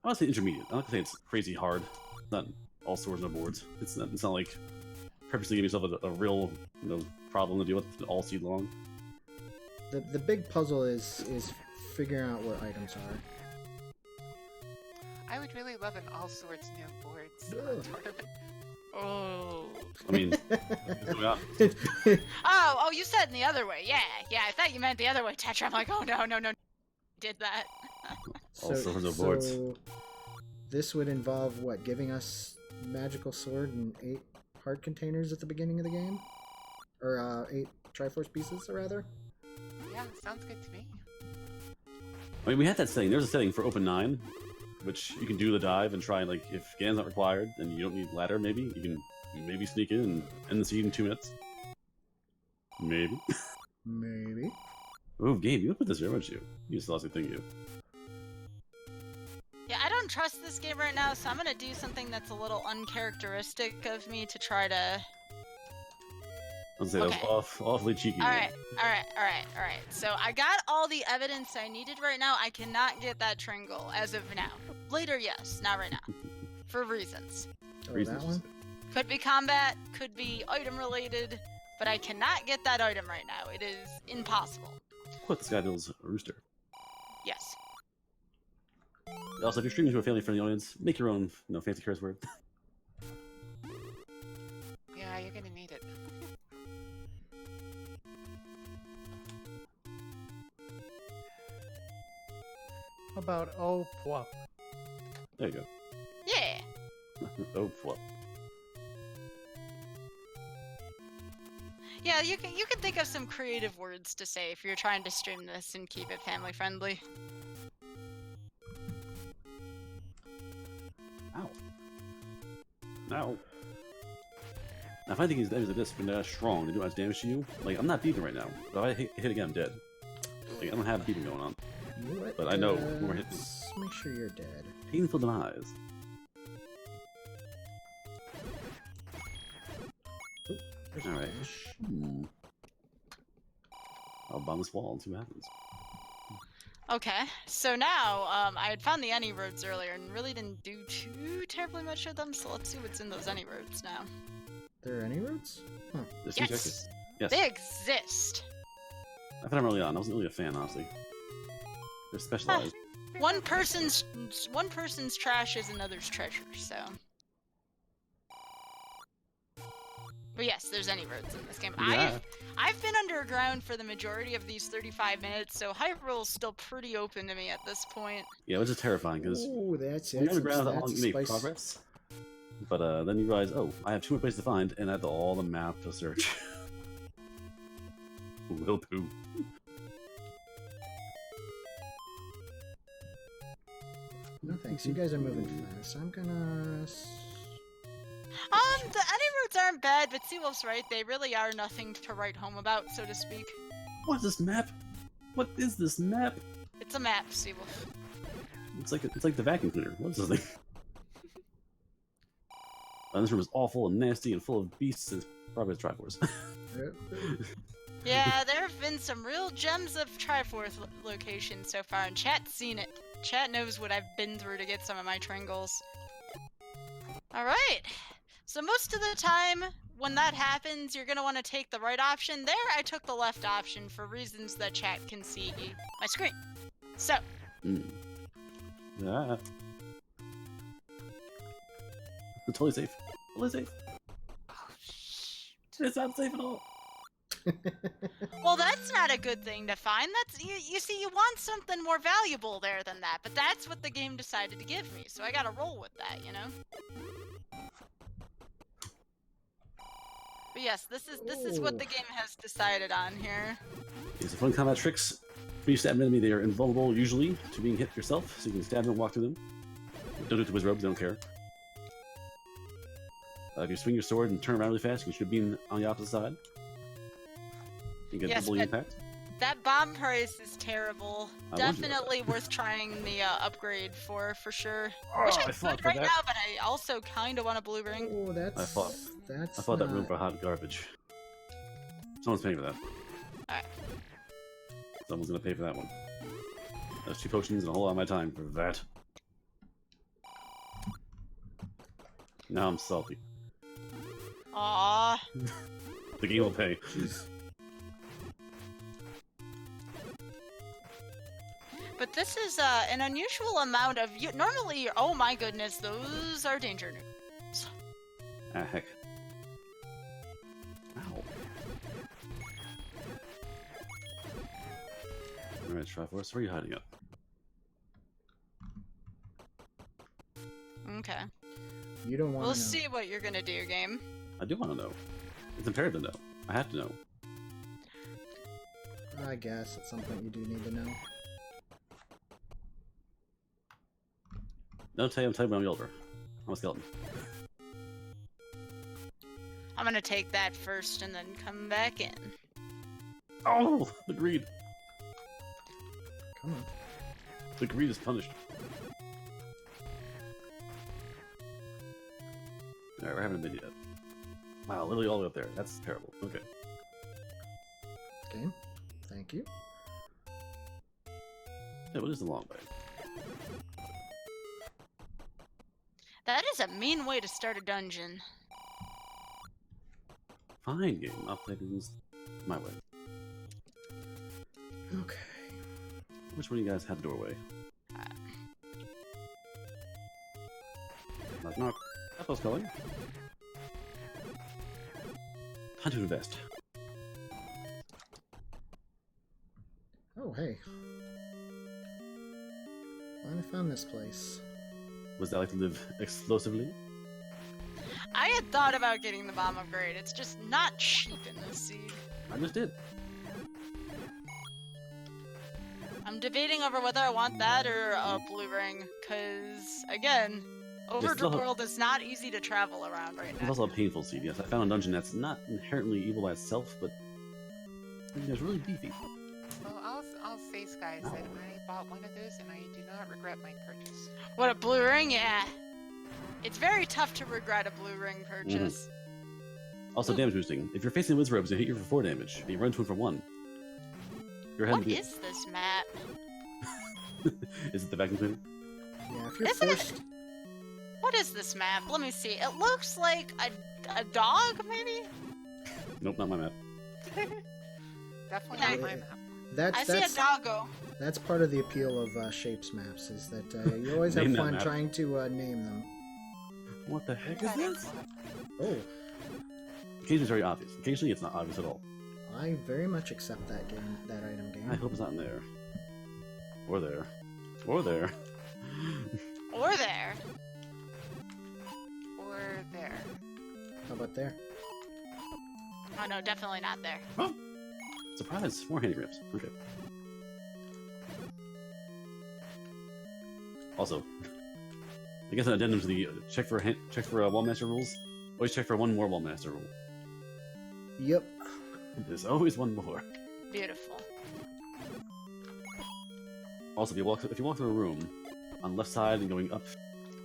want to say intermediate. I'm not gonna say it's crazy hard. It's not all swords no boards. It's not like purposely giving yourself a real problem to deal with all seed long. The big puzzle is figuring out what items are. I would really love an all sorts new boards Ugh. tournament. Oh. I mean, yeah, Oh, you said in the other way. Yeah, I thought you meant the other way, Tetra. I'm like, oh, no. Did that. all swords no boards. This would involve what? Giving us magical sword and 8 heart containers at the beginning of the game, or 8 Triforce pieces, rather. Yeah, sounds good to me. I mean, we had that setting. There's a setting for Open 9, which you can do the dive and try and like if Gan's not required and you don't need ladder, maybe you can maybe sneak in and end the seed in 2 minutes. Maybe. Maybe. Oh, game, you would put this here, wouldn't you? You still also think you. Yeah, I don't trust this game right now, so I'm gonna do something that's a little uncharacteristic of me to try to. I'll say that Okay. was awfully cheeky. Alright. So I got all the evidence I needed right now. I cannot get that Tringle as of now. Later, yes. Not right now. For reasons. Oh, Reasons. that one? Could be combat, could be item related, but I cannot get that item right now. It is impossible. What, this guy builds a rooster. Yes. Also, if you're streaming to a family-friendly audience, make your own, fancy curse word. Yeah, you're gonna need it. How about oh plop? There you go. Yeah. Oh, flop. Yeah, you can think of some creative words to say if you're trying to stream this and keep it family friendly. Ow. Ow. Now, if I think these enemies like this, when they're strong, they do much damage to you. Like, I'm not beeping right now. But if I hit again, I'm dead. Like, I don't have beeping going on. You know what? But I know when we're hitting. Let's make sure you're dead. Painful demise. There's Alright. fish. I'll bomb this wall and see what happens. Okay, so now I had found the any roads earlier and really didn't do too terribly much with them. So let's see what's in those any roads now. There are any roads? Huh. There's two choices. Yes, Yes. they exist. I found them early on. I wasn't really a fan, honestly. They're specialized. One person's trash is another's treasure. So. But yes, there's any roads in this game. Yeah. I've been underground for the majority of these 35 minutes, so Hyrule's still pretty open to me at this point. Yeah, which is terrifying because Ooh, that's when you're that's underground, how long that's you make spice. progress. But then you realize, oh, I have 2 more places to find, and I have all the map to search. Will do. No thanks. You guys are moving fast. I'm gonna. The any roads aren't bad, but Seawolf's right. They really are nothing to write home about, so to speak. What is this map? What is this map? It's a map, Seawolf. It's like the vacuum cleaner. What's this thing? This room is awful and nasty and full of beasts and probably Triforce. Yeah, there have been some real gems of Triforce locations so far, and chat's seen it. Chat knows what I've been through to get some of my Tringles. Alright, so most of the time, when that happens, you're gonna want to take the right option. There, I took the left option for reasons that chat can see my screen. So. Yeah. It's totally safe. Totally safe. It's not safe at all. Well, that's not a good thing to find. That's you see, you want something more valuable there than that, but that's what the game decided to give me, so I gotta roll with that, you know? But yes, this is what the game has decided on here. These are fun combat tricks. When you stab an enemy, they are invulnerable, usually, to being hit yourself, so you can stab them and walk through them. Don't do it to Wizrobes, they don't care. If you swing your sword and turn around really fast, you should be on the opposite side. You get double impact. That bomb price is terrible. I Definitely worth trying the upgrade for sure. Oh, Wish I I fought could for right that. now, but I also kind of want a blue ring. Oh, that's. I fought That's that room for hot garbage. Someone's paying for that. Alright. Someone's gonna pay for that one. There's 2 potions and a whole lot of my time for that. Now I'm salty. Aww. The game will pay. But this is an unusual amount of normally. Oh my goodness, those are danger noobs. Ah, heck. Ow. Alright, Triforce, where are you hiding up? Okay. You don't want to We'll know. see what you're gonna do, game. I do want to know. It's imperative to know. I have to know. I guess at some point you do need to know. Don't tell you I'm typing on the Elder. I'm a skeleton. I'm gonna take that first and then come back in. Oh! The greed! Come on. The greed is punished. Alright, we're having a video. Wow, literally all the way up there. That's terrible. Okay. Okay. Thank you. Yeah, what is the long way? That is a mean way to start a dungeon. Fine, game. I'll play things my way. Okay. Which one of you guys had the doorway? Knock knock. Apple's calling. Time to invest. Oh, hey. Finally found this place. Was that like to live explosively? I had thought about getting the bomb upgrade. It's just not cheap in this seed. I just did. I'm debating over whether I want that or a blue ring, because, again, Overdrive still- World is not easy to travel around right It's now. also a painful seed, yes. I found a dungeon that's not inherently evil by itself, but it's really beefy. Well, I'll say, Skies, that I bought one of those and I do not regret my purchase. What, a blue ring? Yeah. It's very tough to regret a blue ring purchase. Also, damage boosting. If you're facing Wizrobes, they hit you for 4 damage. If you run to him for 1. Your head What is this map? Is it the vacuum cleaner? Yeah, if you're Isn't it- forced. What is this map? Let me see. It looks like a dog, maybe? Nope, not my map. Definitely Yeah. not my map. I see a doggo. That's part of the appeal of shapes maps, is that you always have Name that fun map. trying to name them. What the heck is That this? is what- Oh, Occasionally it's very obvious. Occasionally it's not obvious at all. I very much accept that item game. I hope it's not in there. Or there. Or there. Or there. Or there. How about there? Oh no, definitely not there. Surprise! More handy grips. Okay. Also, I guess an addendum to the check for Wallmaster rules. Always check for one more Wallmaster rule. Yep. There's always one more. Beautiful. Also, if you walk through a room on the left side and going up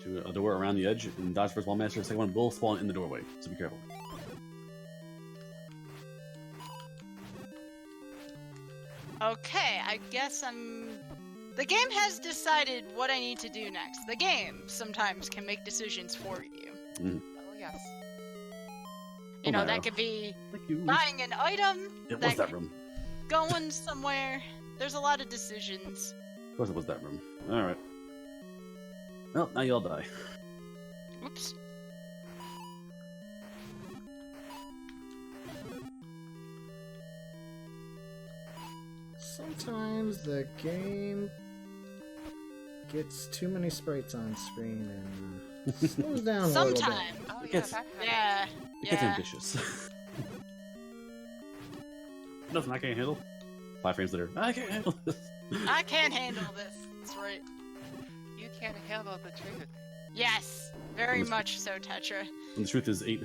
to a door around the edge and dodge first Wallmaster, the second one will spawn in the doorway. So be careful. Okay, I guess the game has decided what I need to do next. The game sometimes can make decisions for you. Mm. Oh, yes. You know, Mario. that could be Thank you. buying an item, It was that room. going somewhere. There's a lot of decisions. Of course it was that room. Alright. Well, now you all die. Oops. Sometimes the game gets too many sprites on screen and slows down a little bit. Sometimes. Oh, It yeah, gets- that happens. Yeah. It gets Yeah. ambitious. Nothing I can't handle. 5 frames later, I can't handle this. I can't handle this. That's right. You can't handle the truth. Yes. Very Almost- much so, Tetra. And the truth is, 8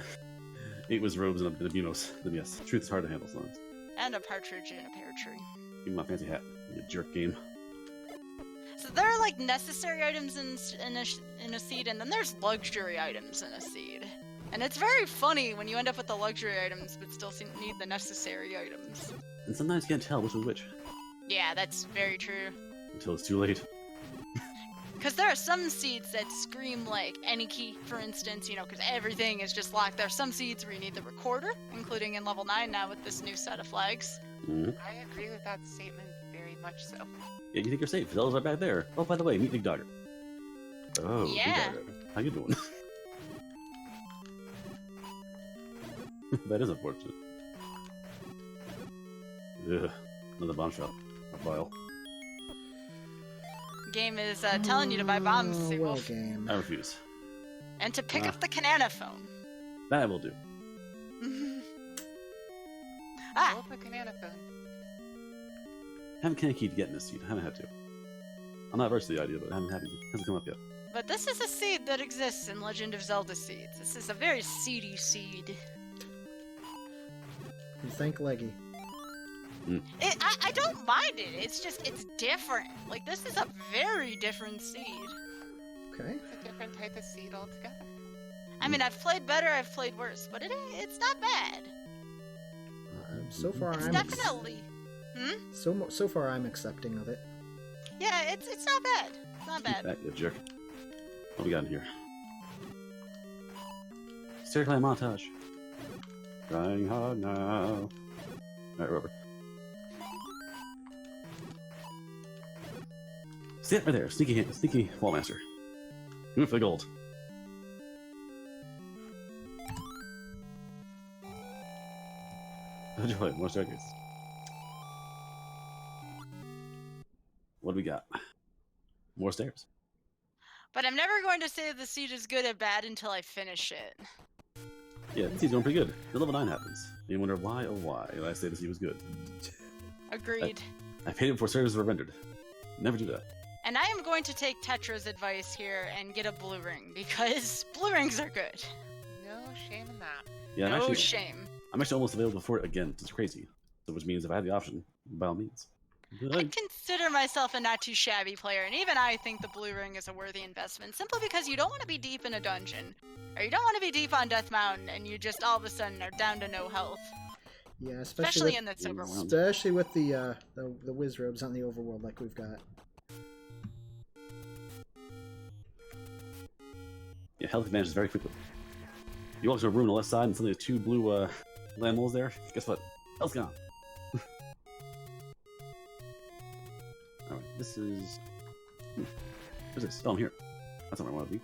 was robes and a Bunos. Then yes, truth is hard to handle sometimes. And a partridge in a pear tree. Even my fancy hat, you jerk game. So there are like necessary items in a seed, and then there's luxury items in a seed. And it's very funny when you end up with the luxury items but still need the necessary items. And sometimes you can't tell which was which Yeah, that's very true. until it's too late. Because there are some seeds that scream like any key, for instance, you know, because everything is just locked. There are some seeds where you need the recorder, including in level 9 now with this new set of flags. Mm-hmm. I agree with that statement very much so. Yeah, you think you're safe. Zelda's right back there. Oh, by the way, meet Big Dogger. Oh, Yeah. Big Dogger. How you doing? That is unfortunate. Ugh, another bomb shot. A vial. Game is telling you to buy bombs, Oh, Sea well, Wolf, game. I refuse. and to pick Ah. up the Kanana phone. That I will do. Ah, Hold the banana phone. Haven't can't keep getting this seed. I haven't had to. I'm not averse to the idea, but I haven't had it. Hasn't come up yet. but this is a seed that exists in Legend of Zelda seeds. This is a very seedy seed. And thank Leggy. I don't mind it. It's just, it's different. Like, this is a very different seed. Okay. It's a different type of seed altogether. I mean, I've played better, I've played worse, but it's not bad. So far, It's I'm definitely... so far I'm accepting of it. Yeah, it's not bad. It's not bad. Back, you jerk. What we got in here? Stair climb montage. Trying hard now. Alright, Rover. Sit right there. Sneaky Wallmaster. Move for the gold. Enjoy. More staircase. What do we got? More stairs. But I'm never going to say the seed is good or bad until I finish it. Yeah, this seed's going pretty good. The level 9 happens. You wonder why, oh why, I say the seed was good. Agreed. I paid it before services were rendered. Never do that. And I am going to take Tetra's advice here and get a blue ring, because blue rings are good. No shame in that. Yeah, No shame. I'm actually almost available for it again. It's crazy. So which means if I had the option, by all means. But I consider myself a not too shabby player, and even I think the blue ring is a worthy investment, simply because you don't want to be deep in a dungeon, or you don't want to be deep on Death Mountain, and you just all of a sudden are down to no health. Yeah, Especially with, in this overworld. especially with the whiz robes on the overworld like we've got. get health advantages very quickly. You walk to a room on the left side and suddenly there's two blue land moles there. Guess what? Health's gone. Alright, this is... What's this? Oh, I'm here. That's not where I want to be.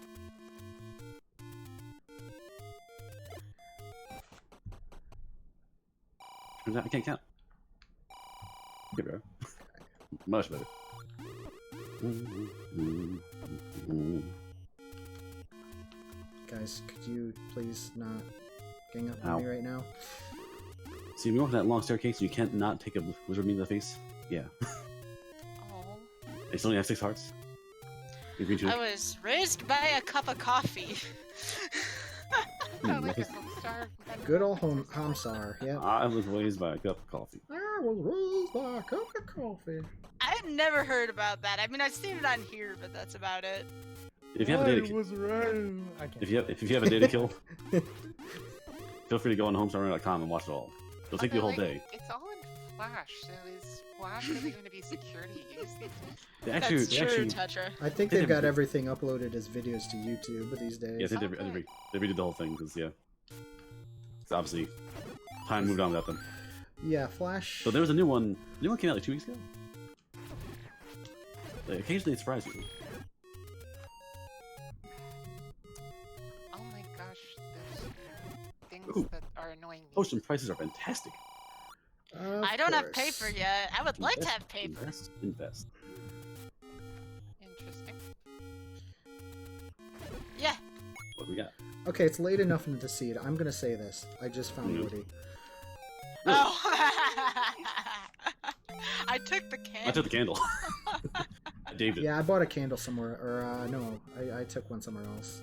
Turns out I can't count. Here we are. Much better. Guys, could you please not gang up Ow. on me right now? See, we walk that long staircase and you can't not take a wizard meat in the face? Yeah. Oh. They only have 6 hearts. You agree to I it? was raised by a cup of coffee. I like a home star. Good old Hamsar, yeah. I was raised by a cup of coffee. I was raised by a cup of coffee. I've never heard about that. I mean, I've seen it on here, but that's about it. If you have a data I kill, was right. I can't. if you have a data kill, feel free to go on homestarrunner.com and watch it all. It'll take you a whole day. It's all in Flash, so is Flash really going to be secure to use these days? They That's they true, Tetra. I think They they've got didn't- everything uploaded as videos to YouTube these days. yeah, they redid the whole thing because yeah, it's obviously time moved on without them. Yeah, Flash. So there was a new one. The new one came out like 2 weeks ago. Like, occasionally, it surprises you. Oh my gosh, those things Ooh. that are annoying me. Potion prices are fantastic. Of I don't have course. paper yet. I would like to Invest, have paper. Invest. Interesting. Yeah. What do we got? Okay, it's late enough into the seed. I'm gonna say this. I just found No. Woody. Oh. I took the can. I took the candle. David. Yeah, I bought a candle somewhere, or no, I took one somewhere else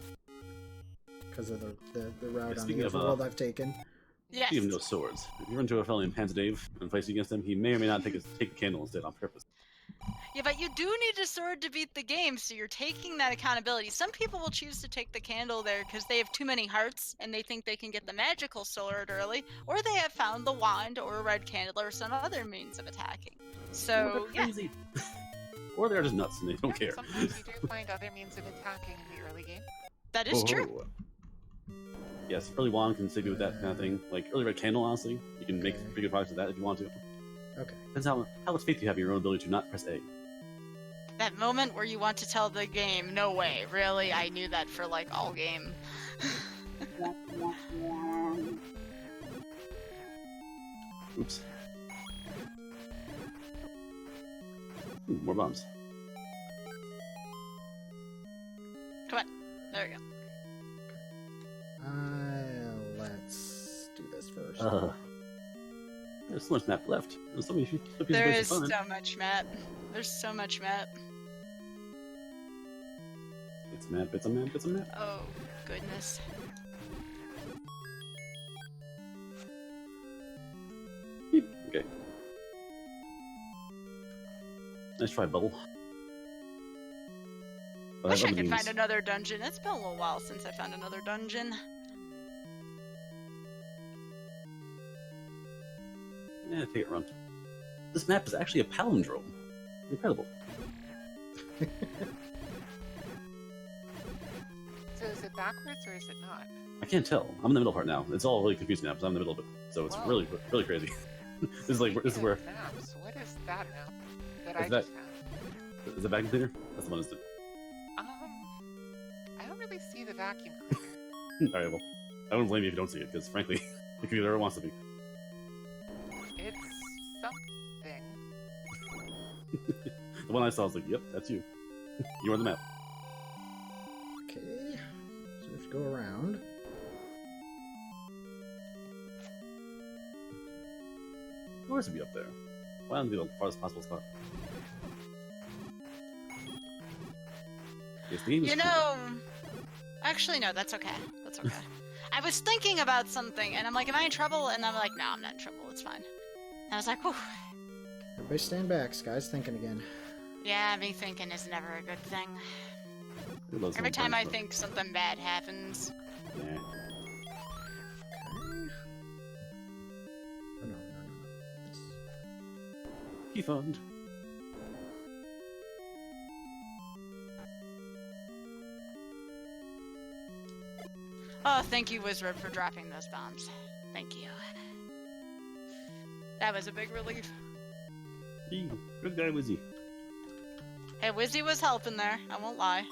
because of the route on speaking the of, overworld I've taken. Yes. Speaking of no swords, if you run into a fellow named Panzer Dave and fight against him, he may or may not take a candle instead on purpose. Yeah, but you do need a sword to beat the game, so you're taking that accountability. Some people will choose to take the candle there because they have too many hearts and they think they can get the magical sword early, or they have found the wand or a red candle or some other means of attacking. So, Or they're yeah. crazy. Or they're just nuts and they don't care. Sometimes you do find other means of attacking in the early game. That is true. Oh. Yes, early wand can stick with that kind of thing. Like early red candle, honestly, you can make Okay. pretty good products with that if you want to. Okay. Depends how much faith you have in your own ability to not press A. That moment where you want to tell the game, no way, really? I knew that for like all game. Oops. Ooh, more bombs. Come on. There we go. Let's do this first. There's so much map left. There's so many pieces There of is fun. so much map. There's so much map. It's a map, it's a map, it's a map. Oh, goodness. Okay. Nice try, Bubble. But Wish I other could means- find another dungeon. It's been a little while since I found another dungeon. Yeah, take it run. This map is actually a palindrome. Incredible. So is it backwards or is it not? I can't tell. I'm in the middle part now. It's all really confusing now because I'm in the middle of it. So it's Whoa. really, really crazy. This is like this is Speaking where of maps, what is that now? That Is I that- just found. is the vacuum cleaner. That's the one. That's I don't really see the vacuum cleaner. all right. Well, I don't blame you if you don't see it because frankly, it could be whatever it wants to be. It's something. The one I saw was like, "Yep, that's you. You are the map." Okay. So we have to go around. Of course, it'd be up there. Why don't we do the farthest possible spot? Yes, the game is You cool. know, actually, no, that's okay. That's okay. I was thinking about something, and I'm like, am I in trouble? And I'm like, no, I'm not in trouble. It's fine. And I was like, whew. Everybody stand back. Sky's thinking again. Yeah, me thinking is never a good thing. Who loves Every someone time I playing think something bad happens. stuff? Nah. Okay. Oh, no. This. Key fund. thank you, Wizard, for dropping those bombs. Thank you. That was a big relief. Good guy, Wizzy. Hey, Wizzy was helping there. I won't lie.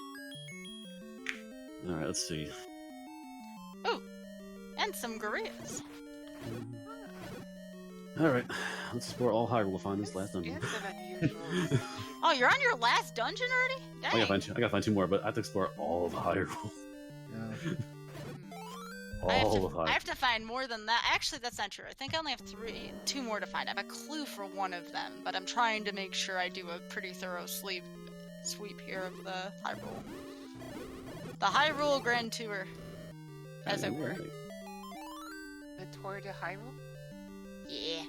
All right, let's see. Ooh, and some gorillas. All right, let's explore all Hyrule to find this last dungeon. It's an unusual. Oh, you're on your last dungeon already? Dang. I gotta find two more, but I have to explore all of Hyrule. Yeah. All of Hyrule. I have to find more than that. Actually, that's not true. I think I only have two more to find. I have a clue for one of them, but I'm trying to make sure I do a pretty thorough sweep here of the Hyrule. The Hyrule Grand Tour, as it were. The Tour de Hyrule? Yeah.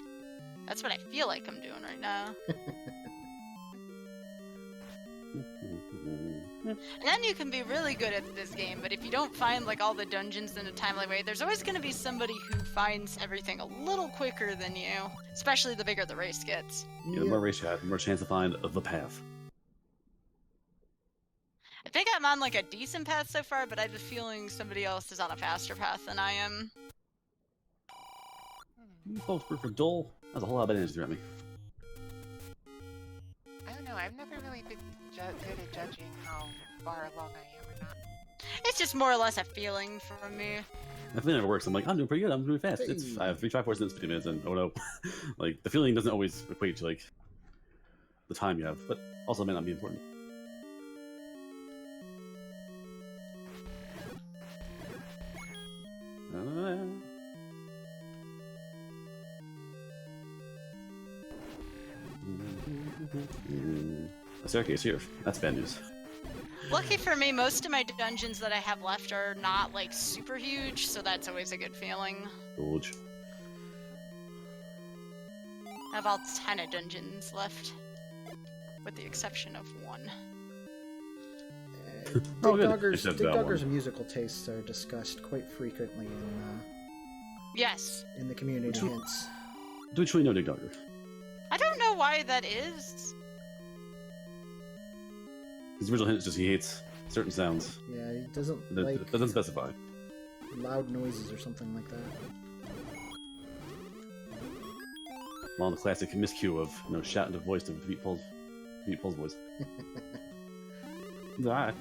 That's what I feel like I'm doing right now. And then you can be really good at this game, but if you don't find like all the dungeons in a timely way, there's always going to be somebody who finds everything a little quicker than you, especially the bigger the race gets. Yeah, the more race you have, the more chance to find the path. I think I'm on like a decent path so far, but I have a feeling somebody else is on a faster path than I am. You both work for Dole. That's a whole lot of bad energy throughout me. I don't know. I've never really been good at judging how far along I am or not. It's just more or less a feeling for me. That feeling never works. I'm like, I'm doing pretty good. I'm doing fast. Hey. I have 3 triforces in 50 minutes, and oh no, like the feeling doesn't always equate to like the time you have, but also may not be important. A staircase here. That's bad news. Lucky for me, most of my dungeons that I have left are not like super huge, so that's always a good feeling. George. I have all 10 dungeons left, with the exception of one. Oh, good. Dogger's Except that one. musical tastes are discussed quite frequently Yes. in the community Which- hints. Do we truly know Dig Dogger? I don't know why that is. His original hint is just he hates certain sounds. Yeah, he doesn't It like doesn't specify. loud noises or something like that. Along the classic miscue of shouting the voice to beat Paul's voice. Ah.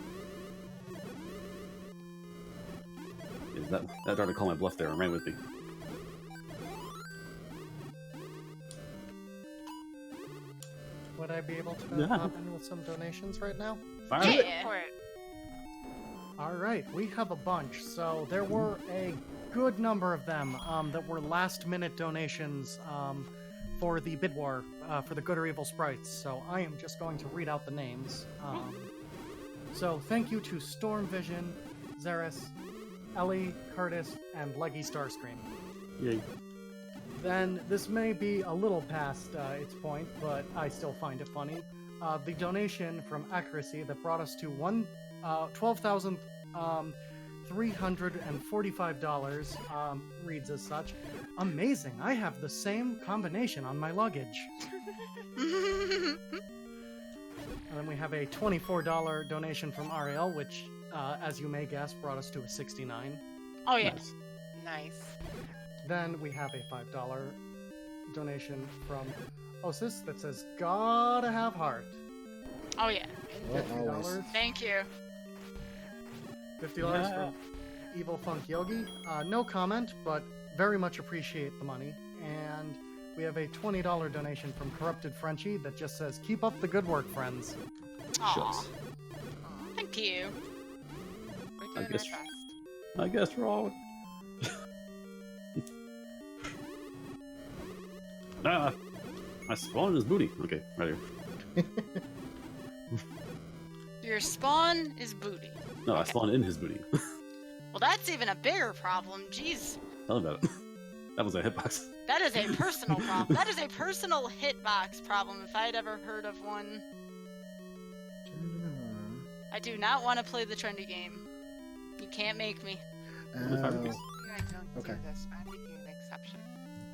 Yeah, that started to call my bluff there and ran with me. Would I be able to Yeah. hop in with some donations right now? Fire Yeah. it. For it. All right, we have a bunch. So there were a good number of them that were last-minute donations for the bid war for the good or evil sprites. So I am just going to read out the names. So thank you to Storm Vision, Zeris, Ellie, Curtis, and Leggy Starscream. Yay. Then this may be a little past its point, but I still find it funny. The donation from Accuracy that brought us to $12,345 reads as such. Amazing! I have the same combination on my luggage. And then we have a $24 donation from Ariel, which, as you may guess, brought us to a $69. Oh yeah. Nice. Nice. Then we have a $5 donation from Osis that says, "Gotta have heart." Oh yeah. Well, $50. always. Thank you. $50 Yeah. from Evil Funk Yogi. No comment, but very much appreciate the money. And we have a $20 donation from Corrupted Frenchie that just says, "Keep up the good work, friends." Aw. Shucks. Thank you. We're I doing our guess- best. I guess wrong. Ah, I spawned his booty. Okay, right here. Your spawn is booty. No, I Okay. spawned in his booty. Well, that's even a bigger problem. Jeez. Tell him about it. That was a hitbox. That is a personal problem. That is a personal hitbox problem if I'd ever heard of one. I do not want to play the trendy game. You can't make me. Only 5 rupees. Yeah, I don't Okay. do this. I'm making an exception.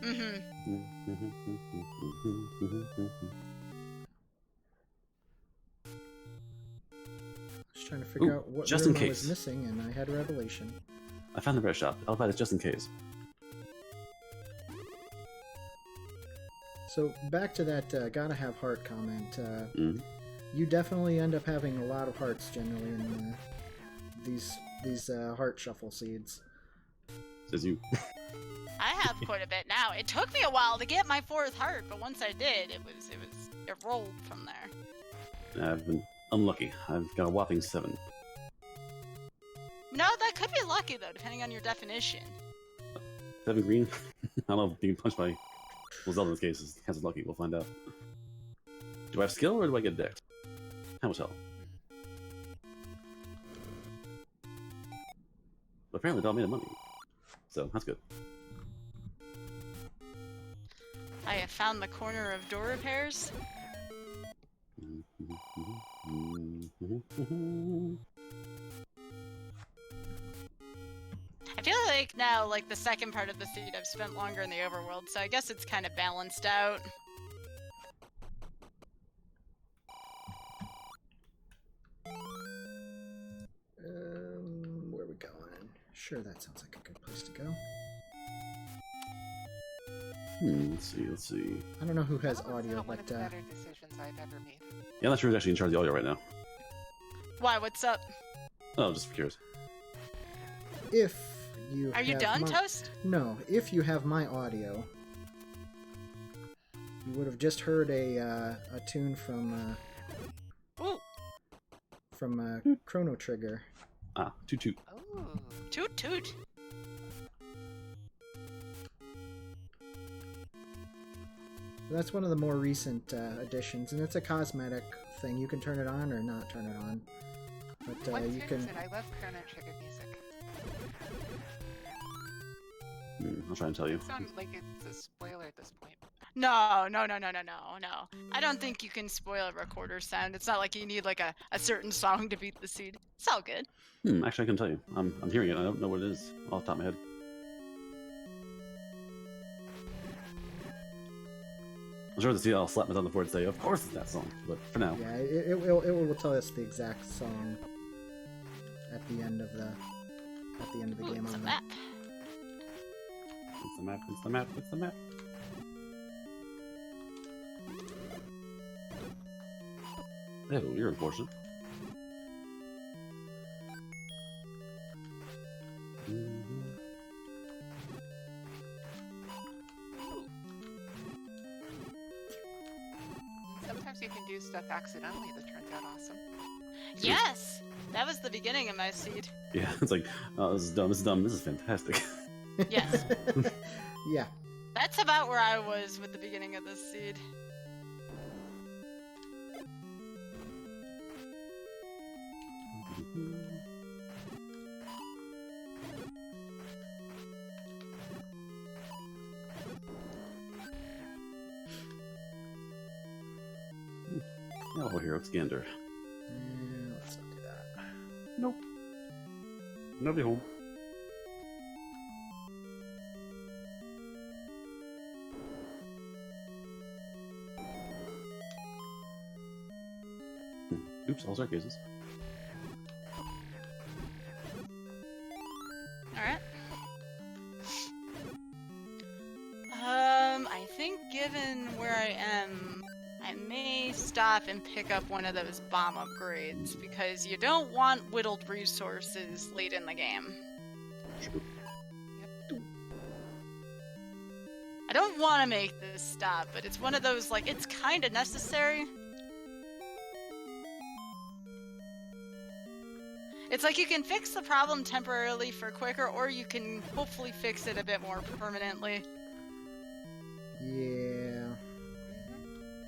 Mm-hmm. Just trying to figure Ooh, out what just in room I was case. missing, and I had a revelation. I found the rare shop. I'll buy this just in case. So back to that gotta have heart comment. Mm. You definitely end up having a lot of hearts generally in these heart shuffle seeds. Says you. I have quite a bit now. It took me a while to get my 4th heart, but once I did, it rolled from there. I've been unlucky. I've got a whopping 7. No, that could be lucky though, depending on your definition. 7 green? I don't know if being punched by Zelda in this case is kind of lucky. We'll find out. Do I have skill or do I get decked? Time will tell. But apparently the dog made money. So, that's good. I have found the corner of door repairs. I feel like now, like, the second part of the seed I've spent longer in the overworld, so I guess it's kind of balanced out. Where are we going? Sure, that sounds like a good place to go. Let's see. I don't know who has That was audio, not one but of the better decisions I've ever made. Yeah, I'm not sure who's actually in charge of the audio right now. Why, what's up? Oh, just curious. if you Are you have done, my... Toast? No, if you have my audio, you would have just heard a tune Ooh, from Chrono Trigger. Ah, toot toot. Oh. toot toot. That's one of the more recent additions, and it's a cosmetic thing. You can turn it on or not turn it on. But What you tune can. is it? I love Chrono Trigger music. I'll try and tell you. It sounds like it's a spoiler at this point. No. I don't think you can spoil a recorder sound. It's not like you need like a certain song to beat the seed. It's all good. Actually, I can tell you. I'm hearing it. I don't know what it is off the top of my head. I'm sure the seed I'll slap it on the board and say, of course it's that song. But for now. Yeah, it will tell us the exact song at the end of the Ooh, game it's a on the map. It's the map, it's the map, it's the map. Oh, you're unfortunate. Sometimes you can do stuff accidentally that turns out awesome. Yes! That was the beginning of my seed. Yeah, it's like, oh, this is dumb, this is fantastic. Yes. Yeah. That's about where I was with the beginning of this seed. Oh, hero, it's Gander. Let's not do that. Nope. Nobody home. Oops, all staircases. Alright. I think given where I am, I may stop and pick up one of those bomb upgrades, because you don't want whittled resources late in the game. I don't want to make this stop, but it's one of those, like, it's kind of necessary. It's like you can fix the problem temporarily for quicker, or you can hopefully fix it a bit more permanently. Yeah.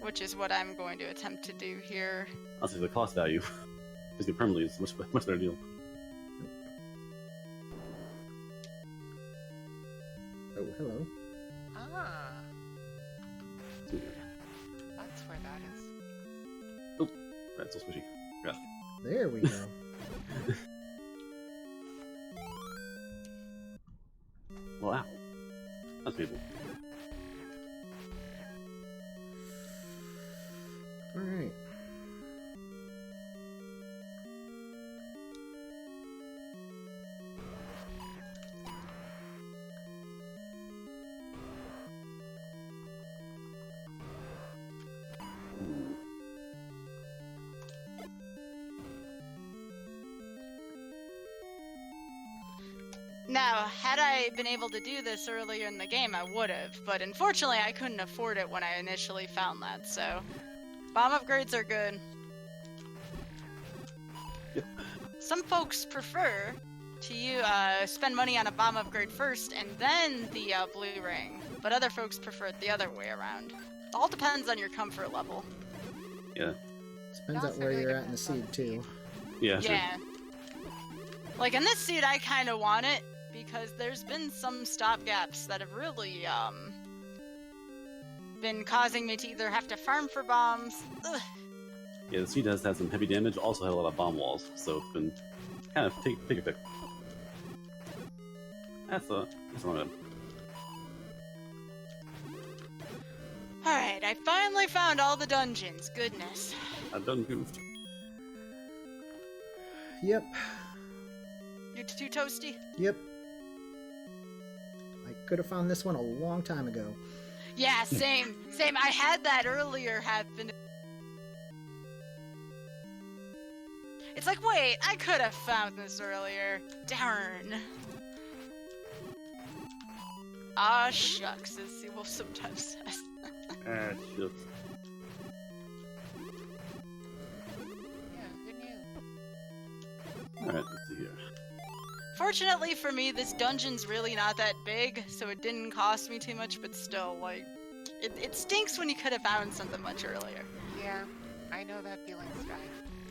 Which is what I'm going to attempt to do here. I'll say the cost value. Because permanently is much better deal. Oh, hello. Ah. That's where that is. Oh, that's so squishy. Yeah. There we go. Well, ow. That's painful. Alright. Now, had I been able to do this earlier in the game, I would have, but unfortunately I couldn't afford it when I initially found that, so bomb upgrades are good. Yep. Some folks prefer to spend money on a bomb upgrade first and then the blue ring, but other folks prefer it the other way around. It all depends on your comfort level. Yeah. Depends Also on where really you're at in the depends on seed, the too. Yeah, sure. Yeah. Like in this seed, I kind of want it because there's been some stopgaps that have really been causing me to either have to farm for bombs. Ugh. Yeah, the seed has had some heavy damage, also had a lot of bomb walls, so it's been kind of take a pick. That's not bad. Alright, I finally found all the dungeons. Goodness. I've done goofed. Yep. You're too toasty? Yep. I could have found this one a long time ago. Yeah, same. Same. I had that earlier happen. It's like, wait, I could have found this earlier. Darn. Ah, shucks, as Seawolf sometimes says. Ah, shit. Yeah, who knew? Alright, let's see here. Fortunately for me, this dungeon's really not that big, so it didn't cost me too much, but still, like, it stinks when you could have found something much earlier. Yeah, I know that feeling, Sky.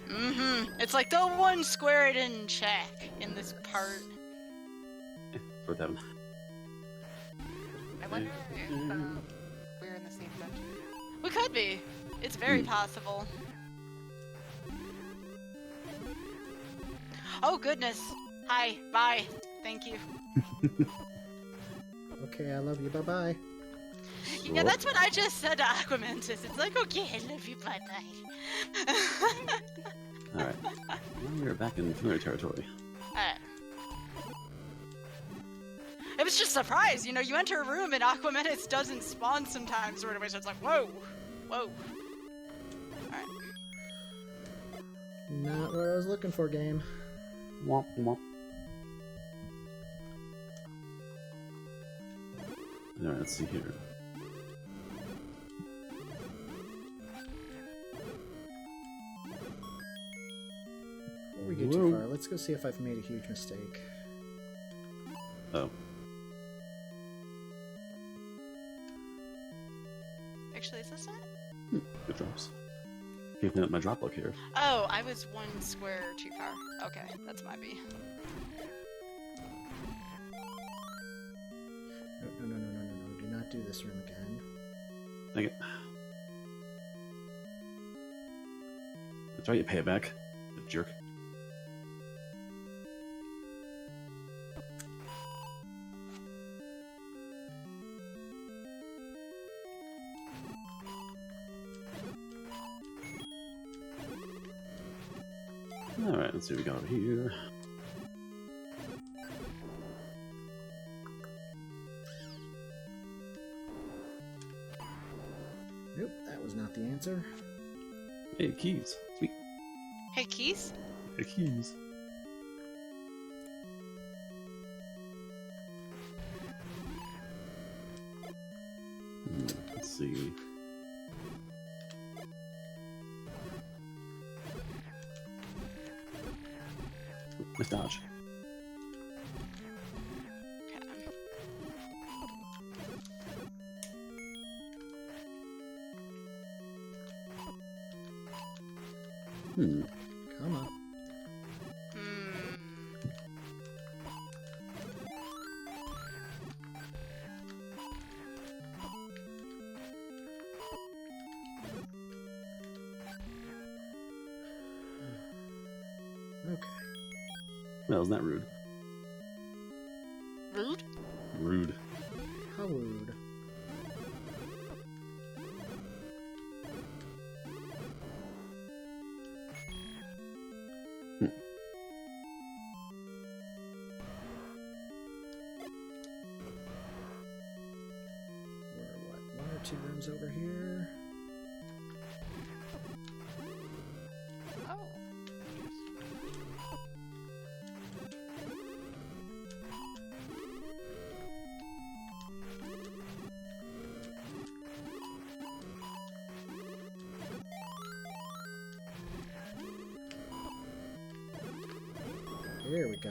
Mm-hmm. It's like the one square I didn't check in this part. Worth having. I wonder if we're in the same dungeon. We could be. It's very possible. Oh, goodness. Hi. Bye. Thank you. Okay, I love you. Bye-bye. Yeah, that's what I just said to Aquamantis. It's like, okay, I love you. Bye-bye. Alright. Now we're back in familiar territory. Alright. It was just a surprise, you know, you enter a room and Aquamantis doesn't spawn sometimes right away, so it's like, whoa, whoa. Alright. Not what I was looking for, game. Womp womp. Alright, let's see here. Before we get too far, let's go see if I've made a huge mistake. Oh. Actually, is this it? Good drops. Keeping up my drop look here. Oh, I was one square too far. Okay, that's my B. No. Do not do this room again. Dang it. That's right, you pay it back. You jerk. Alright, let's see what we got over here. Nope, that was not the answer. Hey, keys. Sweet. Hey, Keys? Hey, keys. Let's see. Nice dodge. Okay. Come on. Okay. Well, isn't that rude? Rude? Rude. How rude. We're what, 1 or 2 rooms over here? Oh. Here we go.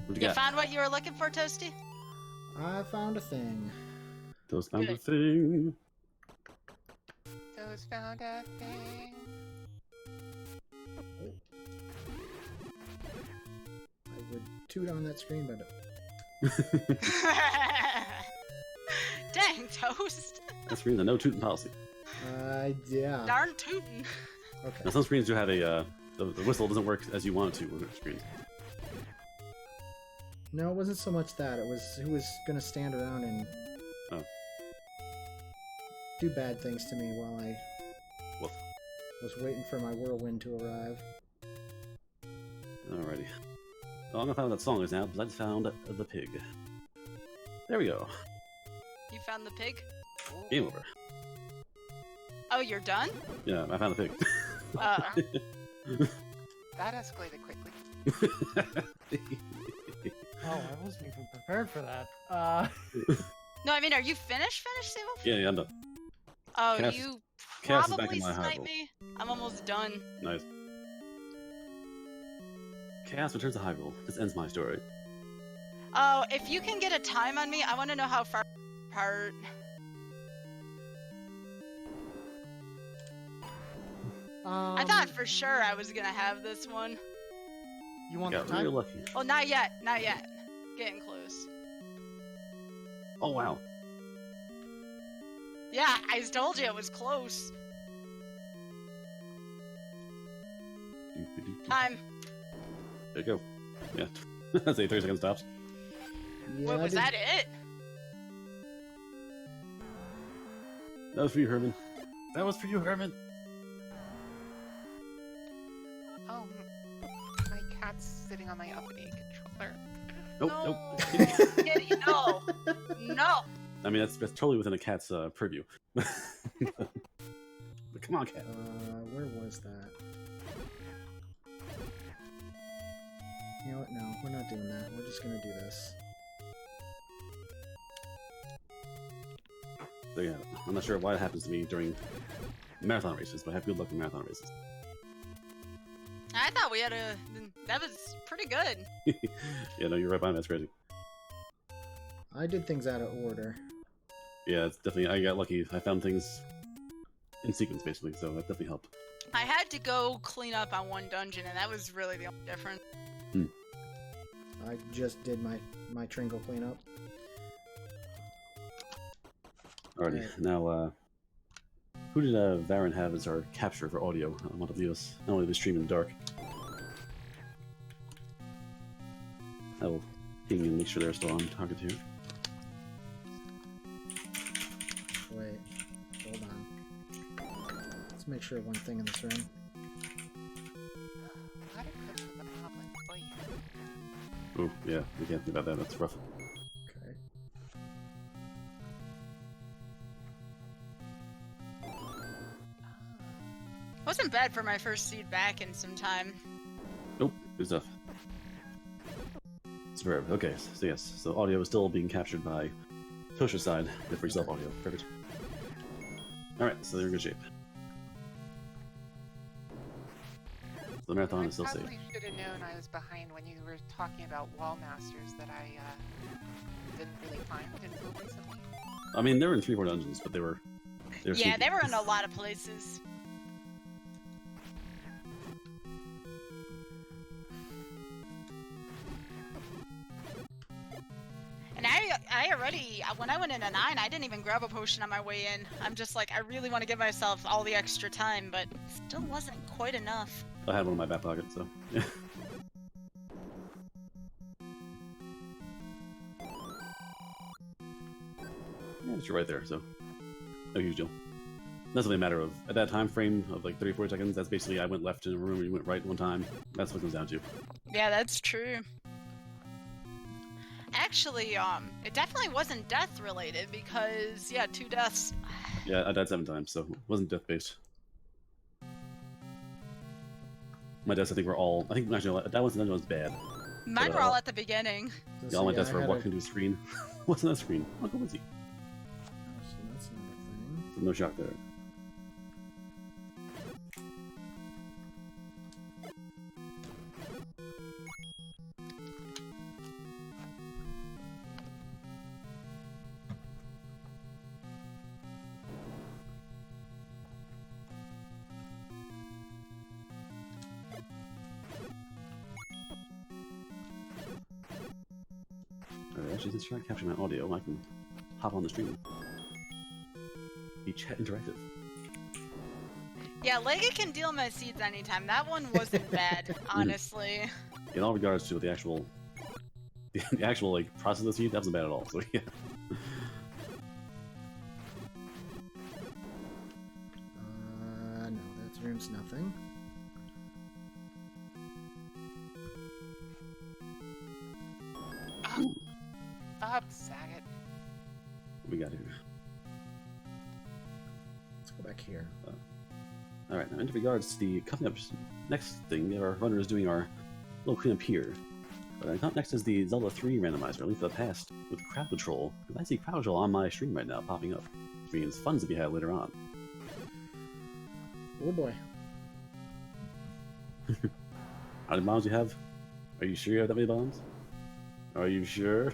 What you You got? found what you were looking for, Toasty? I found a thing. Those found the Good. thing. Those found a thing. I would toot on that screen, but Dang, Toast. That screen's a no tooting policy. yeah. Darn tootin'. Okay. Now some screens do have a the whistle doesn't work as you want it to with screens. No, it wasn't so much that. It was who was gonna stand around and Oh. do bad things to me while I Woof. was waiting for my whirlwind to arrive. Alrighty. Well, I'm gonna find what that song is now because I just found the pig. There we go. You found the pig? Ooh, Game over. Oh, you're done? Yeah, I found the pig. that escalated quickly. Oh, I wasn't even prepared for that. No, I mean, are you finished, Steve? Yeah, I'm done. Oh, Cass- you Cass is back probably in my sniped hideout. me. I'm almost done. Nice. Chaos returns to Hyrule. This ends my story. Oh, if you can get a time on me, I want to know how far apart. I thought for sure I was gonna have this one. you want Got the time? real lucky. Well, not yet. Not yet. Getting close. Oh wow. Yeah, I told you it was close. Time. There you go. Yeah. That's a 30-second stops. Yeah, What, I was did- that it? That was for you, Herman. That was for you, Herman. Oh, my cat's sitting on my uppity controller. Nope, No. nope. Kitty, no. No. I mean, that's totally within a cat's purview. But come on, cat. Where was that? You know what? No, we're not doing that. We're just gonna do this. So yeah, I'm not sure why it happens to me during marathon races, but I have good luck in marathon races. I thought we had a. That was pretty good. Yeah, no, you're right behind me. That's crazy. I did things out of order. Yeah, it's definitely. I got lucky. I found things in sequence, basically, so that definitely helped. I had to go clean up on one dungeon, and that was really the only difference. I just did my Tringle cleanup. Alrighty, Right. now, who did Varen have as our capture for audio? I want to leave us not only the stream in the dark. I will ping and make sure they're still on target here. Wait, hold on. Let's make sure of one thing in this room. How to cook with a public place. Oh, yeah, we can't think about that. That's rough. Okay. Wasn't bad for my first seed back in some time. Nope, good stuff. Superb. Okay, so yes, so audio is still being captured by Tosha's side with free self audio. Perfect. Alright, so they're in good shape. The marathon is still I safe. probably should have known I was behind when you were talking about wall masters that I didn't really find until recently. I mean, they were in 3 more dungeons, but they were Yeah, sneaky. they were in a lot of places. And I already, when I went into 9, I didn't even grab a potion on my way in. I'm just like, I really want to give myself all the extra time, but still wasn't quite enough. I had one in my back pocket, so yeah. Yeah, but you're right there, so no huge deal. That's only a matter of, at that time frame of like 30, 40 seconds, that's basically I went left in a room and you went right one time. That's what it comes down to. Yeah, that's true. Actually, it definitely wasn't death related because, yeah, 2 deaths. Yeah, I died 7 times, so it wasn't death based. My deaths, I think, were all. I think actually that one was bad. Mine But, were all at the beginning. Yeah, all my See, deaths I were had walking to a screen. What's on that screen? Oh, go see. Oh, so that's not a thing. So no shock there. Alright, actually, since you're not capturing my audio, I can hop on the stream. Be chat interactive. Yeah, Lega can deal my seeds anytime. That one wasn't bad, honestly. In all regards to the actual, the actual like process of the seed, that wasn't bad at all. So yeah. No, that room's nothing. Up, Saget. What we got here? Let's go back here. Alright, now in regards to the coming up next thing, our runner is doing our little cleanup here. But up next is the Zelda 3 randomizer, Link to the Past, with Crowd Patrol. And I see Crowd Patrol on my stream right now, popping up. Which means funds to be had later on. Oh boy. How many bombs you have? Are you sure you have that many bombs? Are you sure?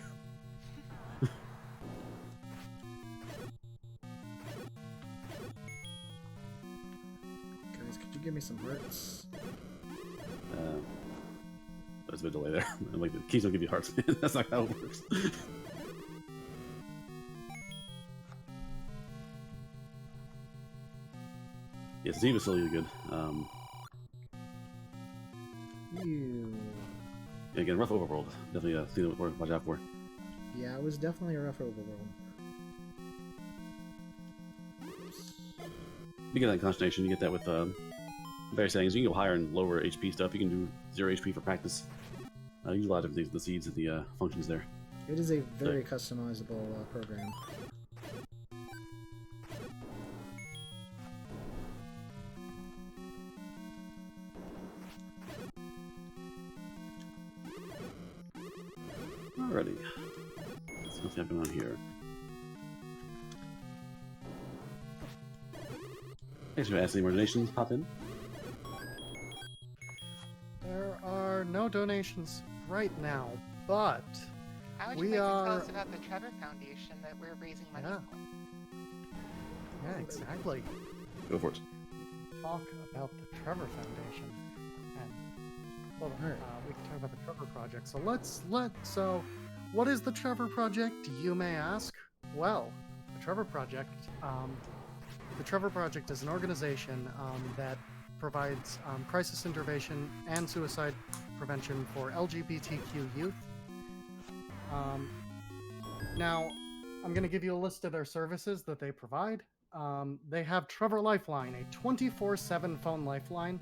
Guys, could you give me some hearts? There's a bit of delay there. Like, the keys don't give you hearts, man. That's not how it works. Yeah, Steve is still really good. You. Yeah, again, rough overworld. Definitely a thing to watch out for. Yeah, it was definitely a rough overworld. You get that concentration, you get that with various settings. You can go higher and lower HP stuff. You can do 0 HP for practice. You use a lot of different things with the seeds and the functions there. It is a very customizable program. Alrighty. There's nothing going on here. Thanks for asking. More donations pop in. There are no donations right now, but How would you we like to tell are. us about the Trevor Foundation that we're raising money Yeah. for? Yeah, exactly. Go for it. Talk about the Trevor Foundation, and well, Alright. we can talk about the Trevor Project. So what is the Trevor Project? You may ask. Well, the Trevor Project. The Trevor Project is an organization that provides crisis intervention and suicide prevention for LGBTQ youth. Now, I'm going to give you a list of their services that they provide. They have Trevor Lifeline, a 24/7 phone lifeline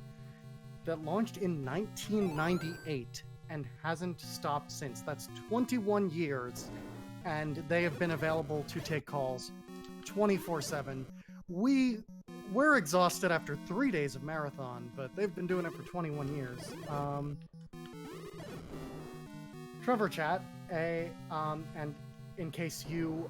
that launched in 1998 and hasn't stopped since. That's 21 years, and they have been available to take calls 24/7. We're exhausted after 3 days of marathon, but they've been doing it for 21 years. Trevor Chat, and in case you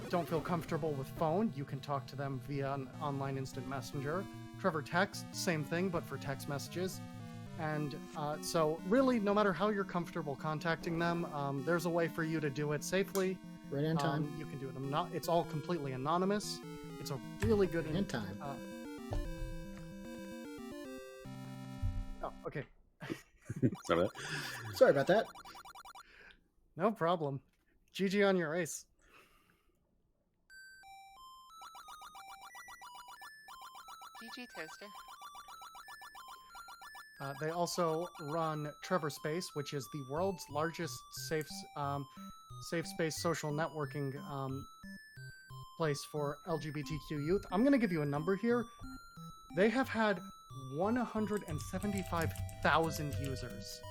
don't feel comfortable with phone, you can talk to them via an online instant messenger. Trevor Text, same thing, but for text messages. And so really, no matter how you're comfortable contacting them, there's a way for you to do it safely. Right on time. You can do it. It's all completely anonymous. It's a really good... In time. Oh, okay. Sorry about Sorry about that. No problem. GG on your race. GG Toaster. They also run Trevor Space, which is the world's largest safe space social networking place for LGBTQ youth. I'm going to give you a number here. They have had 175,000 users.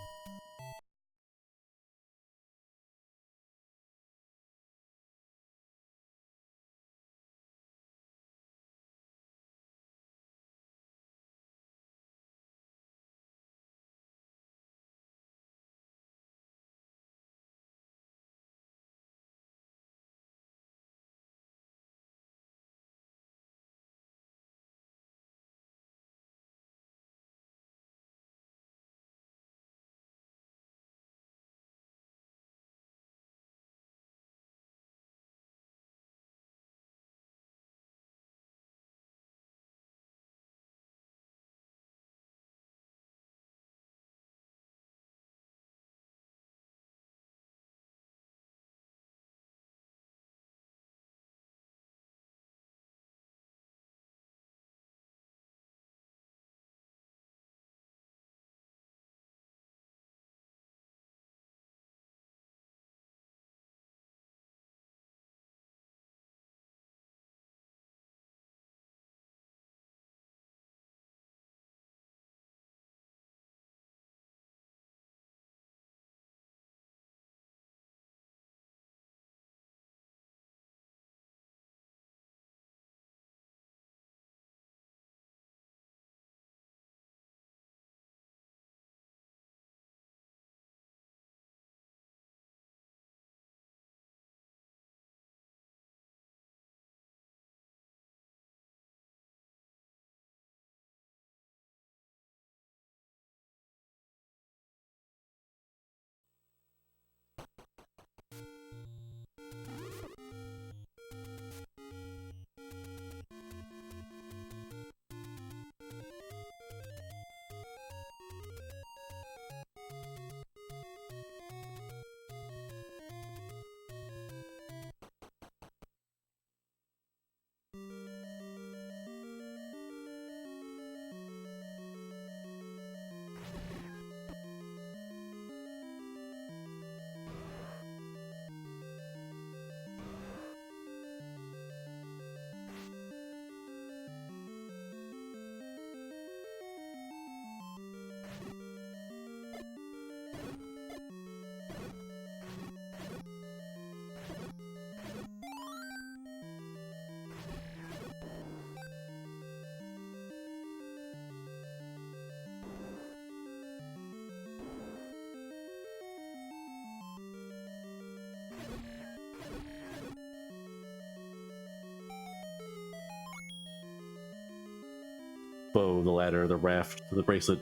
bow, the ladder, the raft, the bracelet,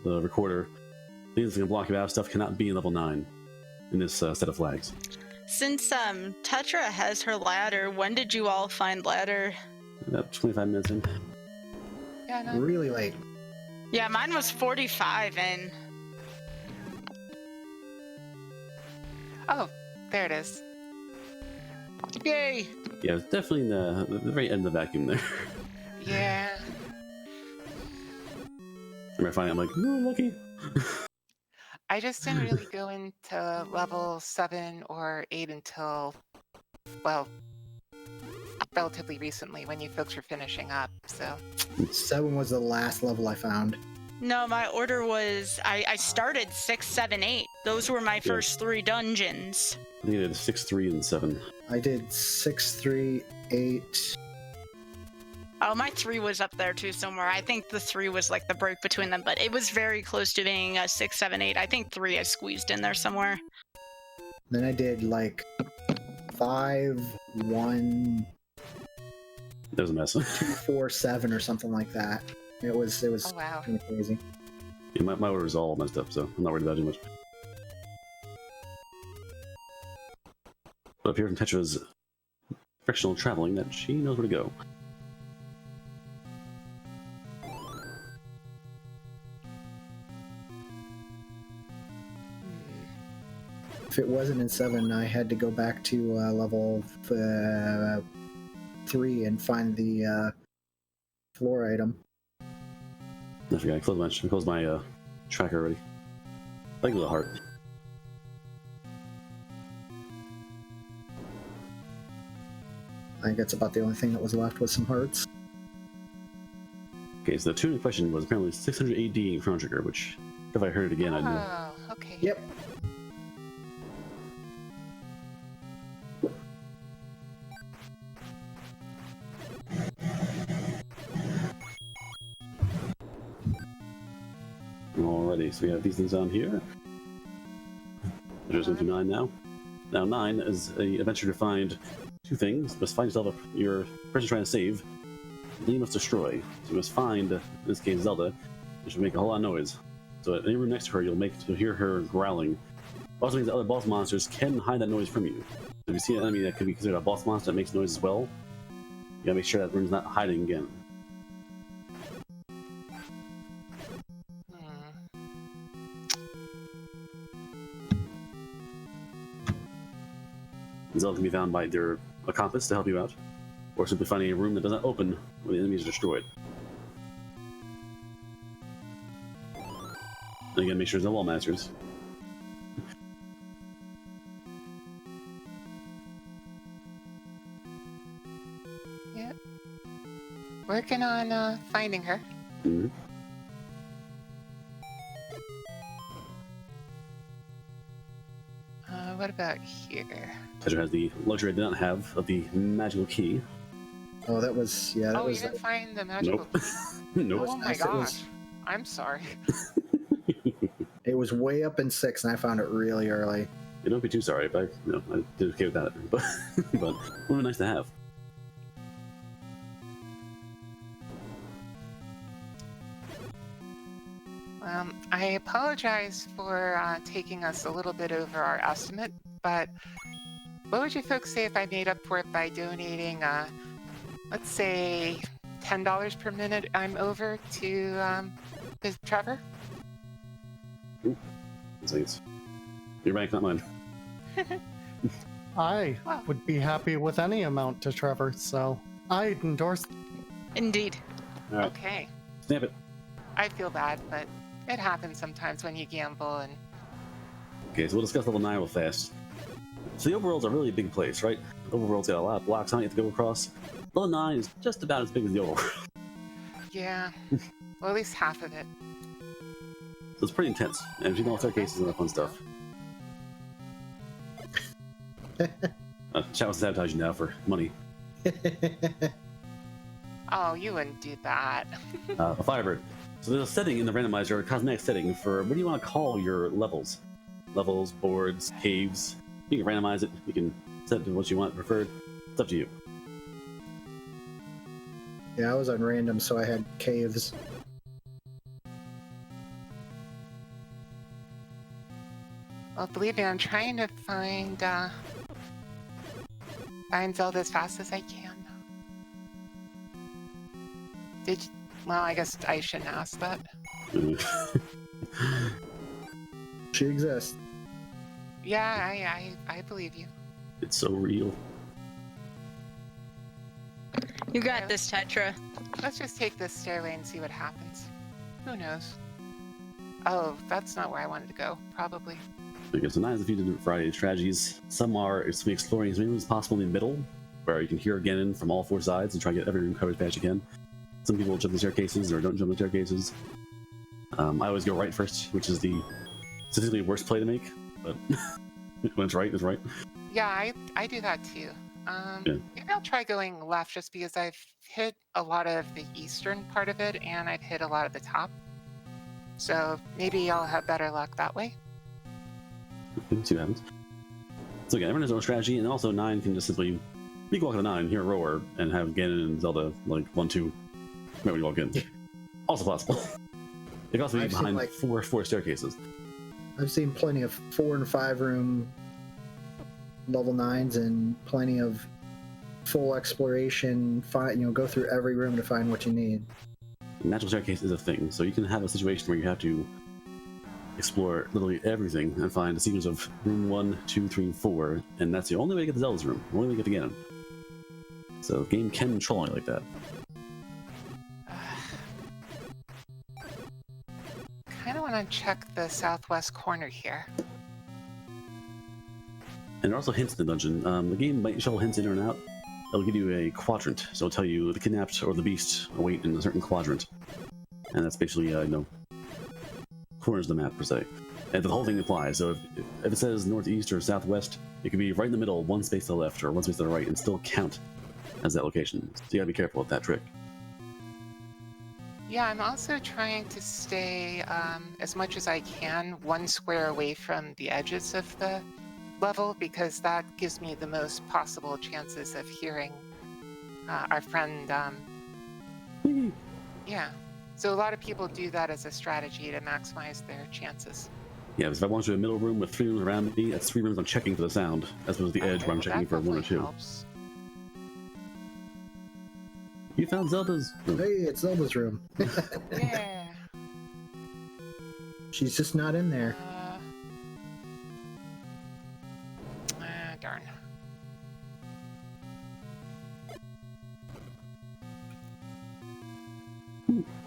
the recorder. Things that can block you out of stuff cannot be in level 9 in this set of flags. Since Tetra has her ladder, when did you all find ladder? About 25 minutes in. Yeah, no. Really late. Yeah, mine was 45 in. Oh, there it is. Yay! Yeah, it's definitely in the very end of the vacuum there. Yeah. I find I'm like, ooh, lucky. I just didn't really go into level 7 or 8 until, well, relatively recently when you folks were finishing up, so. 7 was the last level I found. No, my order was I started 6, 7, 8. Those were my first 3 dungeons. I think I did 6, 3, and 7. I did 6, 3, 8. Oh, my 3 was up there too somewhere. I think the 3 was like the break between them, but it was very close to being a 6, 7, 8. I think 3 I squeezed in there somewhere. Then I did like 5, 1, That was a mess. 2, 4, 7 or something like that. It was Oh, wow. kind of crazy. Yeah, my order is all messed up, so I'm not worried about it too much. But up here from Tetra's frictional traveling, that she knows where to go. If it wasn't in 7, I had to go back to level 3 and find the floor item. I forgot, I closed my tracker already. Thank you, the heart. I think that's about the only thing that was left with some hearts. Okay, so the tune in question was apparently 600 AD in Chrono Trigger, which, if I heard it again, I'd know. Oh, okay. Yep. Alrighty, so we have these things on here. There's 1 now. Now 9 is an adventure to find 2 things. You must find yourself your person trying to save. Then you must destroy. So you must find, in this case, Zelda. And she'll make a whole lot of noise. So at any room next to her, you'll hear her growling. Also means that other boss monsters can hide that noise from you. So if you see an enemy that could be considered a boss monster that makes noise as well, you gotta make sure that room's not hiding again. Zelda can be found by either a compass to help you out, or simply finding a room that doesn't open when the enemies are destroyed. And again, make sure there's no wall masters. Yep. Working on finding her. Mm-hmm. What about here? Tetra has the luxury I did not have of the magical key. Oh, that was Oh, you was. didn't find the magical Nope. key? Nope. Oh my nice, it gosh. was- I'm sorry. It was way up in 6, and I found it really early. You don't be too sorry, but I did okay with that. But it would be nice to have. I apologize for taking us a little bit over our estimate, but what would you folks say if I made up for it by donating, let's say, $10 per minute I'm over to Trevor? It's your rank, not mine. I Wow. would be happy with any amount to Trevor, so I'd endorse. Indeed. All right, Okay. snap it. I feel bad, but it happens sometimes when you gamble and Okay, so we'll discuss level 9 real fast. So the overworld's a really big place, right? The overworld's got a lot of blocks on it you have to go across. Level 9 is just about as big as the overworld. yeah, well, at least half of it. So it's pretty intense. And if you know staircases and the fun stuff. Chat was sabotaging now for money. Oh, you wouldn't do that. A Firebird. So there's a setting in the randomizer, a cosmetic setting for what do you want to call your levels? Levels, boards, caves. You can randomize it. You can set it to what you want preferred. It's up to you. Yeah, I was on random, so I had caves. Well, believe me, I'm trying to find Zelda as fast as I can. Well, I guess I shouldn't ask that. She exists. Yeah, I believe you. It's so real. You got this, Tetra. Let's just take this stairway and see what happens. Who knows? Oh, that's not where I wanted to go. Probably. Okay, so 9 has a few different variety of strategies. Some are exploring as many rooms as possible in the middle, where you can hear Ganon from all 4 sides and try to get every room covered as fast as you can. Some people jump the staircases or don't jump the staircases. I always go right first, which is the statistically worst play to make, but when it's right, it's right. Yeah, I do that too. Yeah. Maybe I'll try going left just because I've hit a lot of the eastern part of it and I've hit a lot of the top. So maybe I'll have better luck that way. See what happens. So again, everyone has their own strategy, and also 9 can just simply, you can walk in the 9, hear a roar, and have Ganon and Zelda like 1, 2, right when you walk in. Also possible. It can also be I've seen, behind like- four staircases. I've seen plenty of 4 and 5 room level 9s and plenty of full exploration. Go through every room to find what you need. Natural staircase is a thing, so you can have a situation where you have to explore literally everything and find a sequence of room 1, 2, 3, and 4, and that's the only way to get to Zelda's room, the only way to get to Ganon. So the game can control you like that. Kind of want to check the southwest corner here. And there are also hints in the dungeon. The game might show hints in or out. It'll give you a quadrant, so it'll tell you the kidnapped or the beast await in a certain quadrant. And that's basically, corners of the map, per se. And the whole thing applies, so if it says northeast or southwest, it could be right in the middle, 1 space to the left or 1 space to the right, and still count as that location. So you gotta be careful with that trick. Yeah, I'm also trying to stay as much as I can 1 square away from the edges of the level because that gives me the most possible chances of hearing our friend. Yeah. So a lot of people do that as a strategy to maximize their chances. Yeah, because if I want you a middle room with 3 rooms around me, that's 3 rooms I'm checking for the sound, as opposed to the edge where I'm checking that for 1 or definitely 2. helps. You found Zelda's room. Hey, it's Zelda's room. Yeah. She's just not in there. Darn.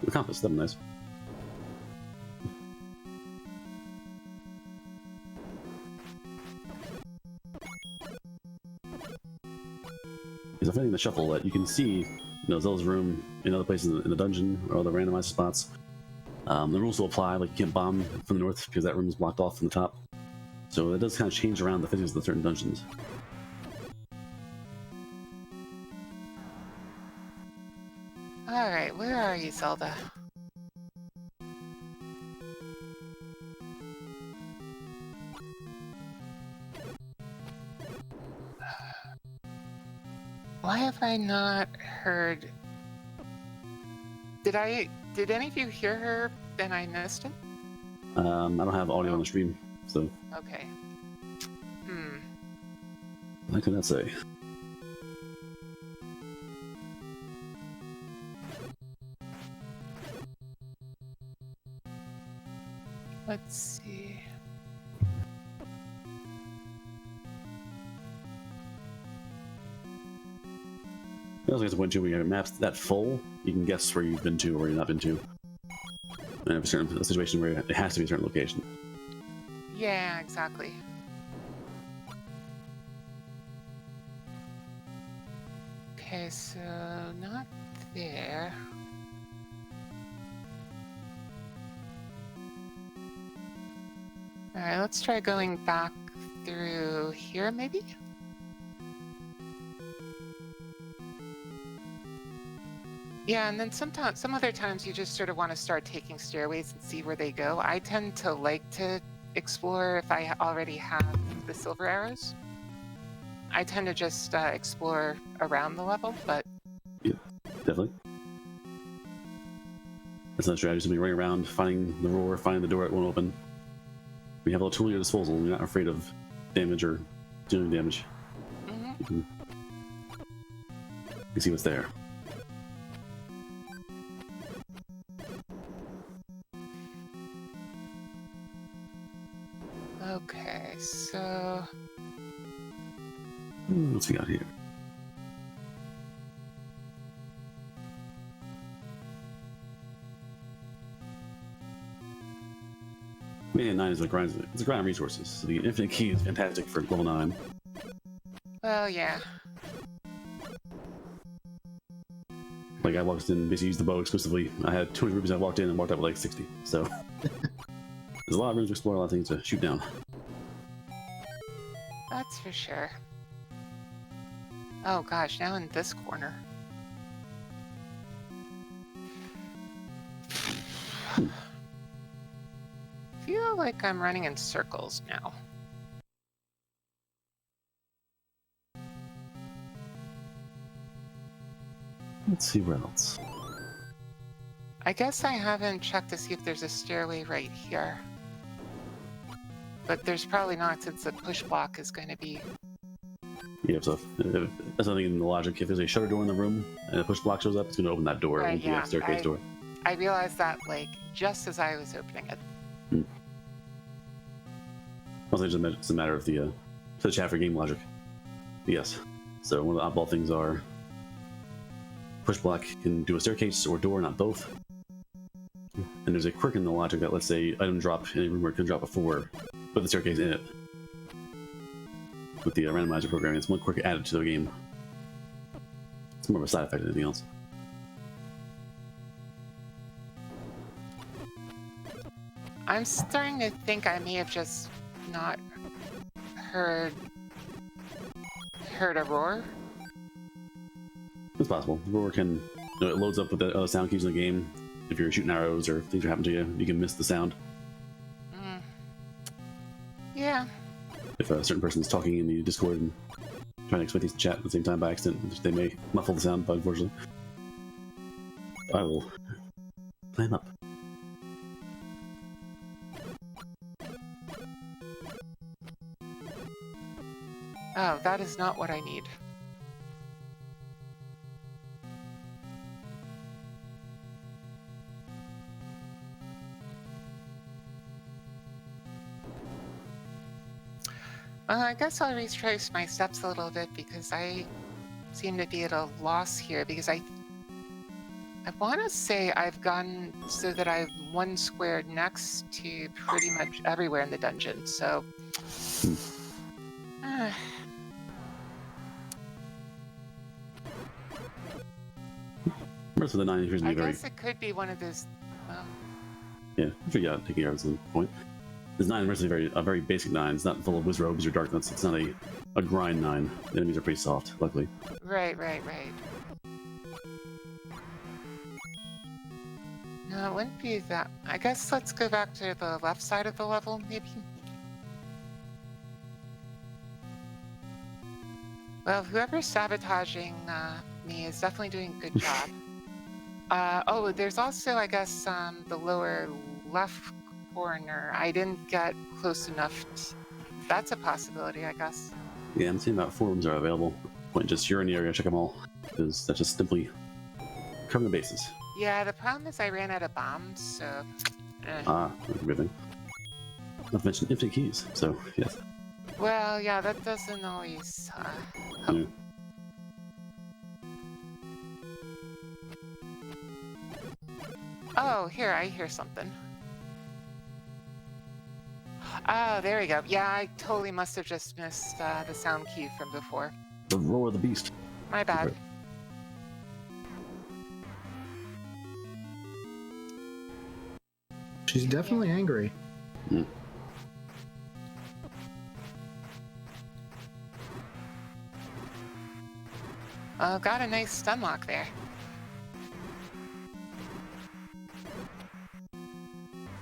The compass, that'd be nice. Because I'm finding the shuffle that you can see, Zelda's room in other places in the dungeon or other randomized spots. The rules will apply, like you can't bomb from the north because that room is blocked off from the top. So it does kind of change around the physics of certain dungeons. Alright, where are you, Zelda? Why have I not heard... Did any of you hear her and I missed it? I don't have audio on the stream, so Okay. I could not say. Let's see. I also guess when you have maps that full, you can guess where you've been to or where you've not been to. And have a situation where it has to be a certain location. Yeah, exactly. Okay, so not there. Alright, let's try going back through here, maybe? Yeah, and then some other times you just sort of want to start taking stairways and see where they go. I tend to like to explore if I already have the silver arrows. I tend to just explore around the level, but... Yeah, definitely. That's another strategy, simply running around, finding the roar, finding the door it won't open. We have a tool at your disposal. You're not afraid of damage or dealing damage. Hmm. You can see what's there. Okay, so What's we got here? Man, 9 is a grind. It's a grind of resources. So the infinite key is fantastic for level 9. well, yeah. Like I walked in, basically used the bow exclusively. I had 200 rupees. I walked in and walked out with like 60. So there's a lot of room to explore, a lot of things to shoot down. That's for sure. Oh gosh, now in this corner. Feel like I'm running in circles now. Let's see where else. I guess I haven't checked to see if there's a stairway right here. But there's probably not, since the push block is going to be... Yeah, so that's something in the logic. If there's a shutter door in the room and a push block shows up, it's going to open that door. Right, It won't be yeah, a staircase door. I realized that, like, just as I was opening it. Also, it's a matter of the chat for game logic. Yes. So one of the oddball things are push block can do a staircase or door, not both. And there's a quirk in the logic that, let's say, item drop in a room where it can drop before, put the staircase in it. With the randomizer programming, it's one quirk added to the game. It's more of a side effect than anything else. I'm starting to think I may have just not heard a roar. It's possible. Roar can, it loads up with the other sound cues in the game. If you're shooting arrows or things are happening to you, you can miss the sound. Yeah. If a certain person is talking in the Discord and trying to expect these to chat at the same time by accident, they may muffle the sound, but unfortunately. I will climb up. Oh, that is not what I need. I guess I'll retrace my steps a little bit because I seem to be at a loss here because I want to say I've gone so that I've one square next to pretty much everywhere in the dungeon, so... Most of the 9 appears to be I very... guess it could be one of those... Well, Yeah, I figure out taking arrows at the point. This 9 is mostly a very basic 9. It's not full of whiz robes or darkness. It's not a grind 9. The enemies are pretty soft, luckily. right. No, it wouldn't be that. I guess let's go back to the left side of the level, maybe? Well, whoever's sabotaging me is definitely doing a good job. Oh, there's also, I guess, the lower left corner. I didn't get close enough. That's a possibility, I guess. Yeah, I'm seeing about 4 rooms are available. Point just you're in the area, check them all. Because that's just simply covering the bases. Yeah, the problem is I ran out of bombs, so... Ah, that's a good thing. Not to mention infinite keys, so yes. Well, yeah, that doesn't always help. Yeah. Oh, here, I hear something. Oh, there we go. Yeah, I totally must have just missed the sound cue from before. The roar of the beast. My bad. Right. She's definitely angry. Mm. Got a nice stun lock there.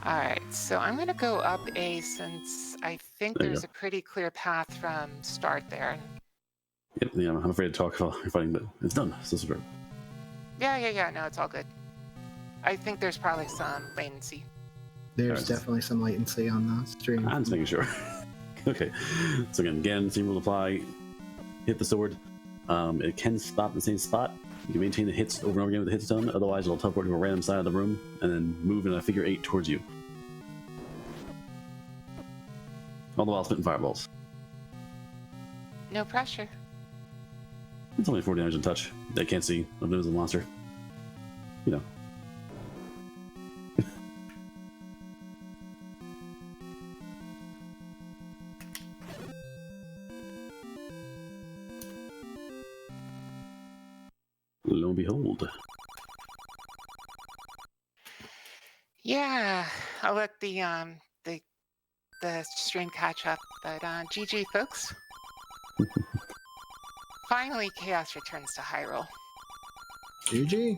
Alright, so I'm gonna go up A since I think There you there's a pretty clear path from start there. Yep, yeah, I'm afraid to talk while you're fighting, but it's done. So super. Yeah, no, it's all good. I think there's probably some latency. There's Alright. definitely some latency on the stream. I'm just making sure. Okay. So again, same rule apply. Hit the sword. It can stop in the same spot. You can maintain the hits over and over again with the hit stone. Otherwise, it'll teleport to a random side of the room and then move in a figure 8 towards you. All the while spitting fireballs. No pressure. It's only 40 damage in touch. They can't see. If there's a monster. You know. Lo and behold. Yeah, I'll let the stream catch up. But GG, folks. Finally, chaos returns to Hyrule. GG.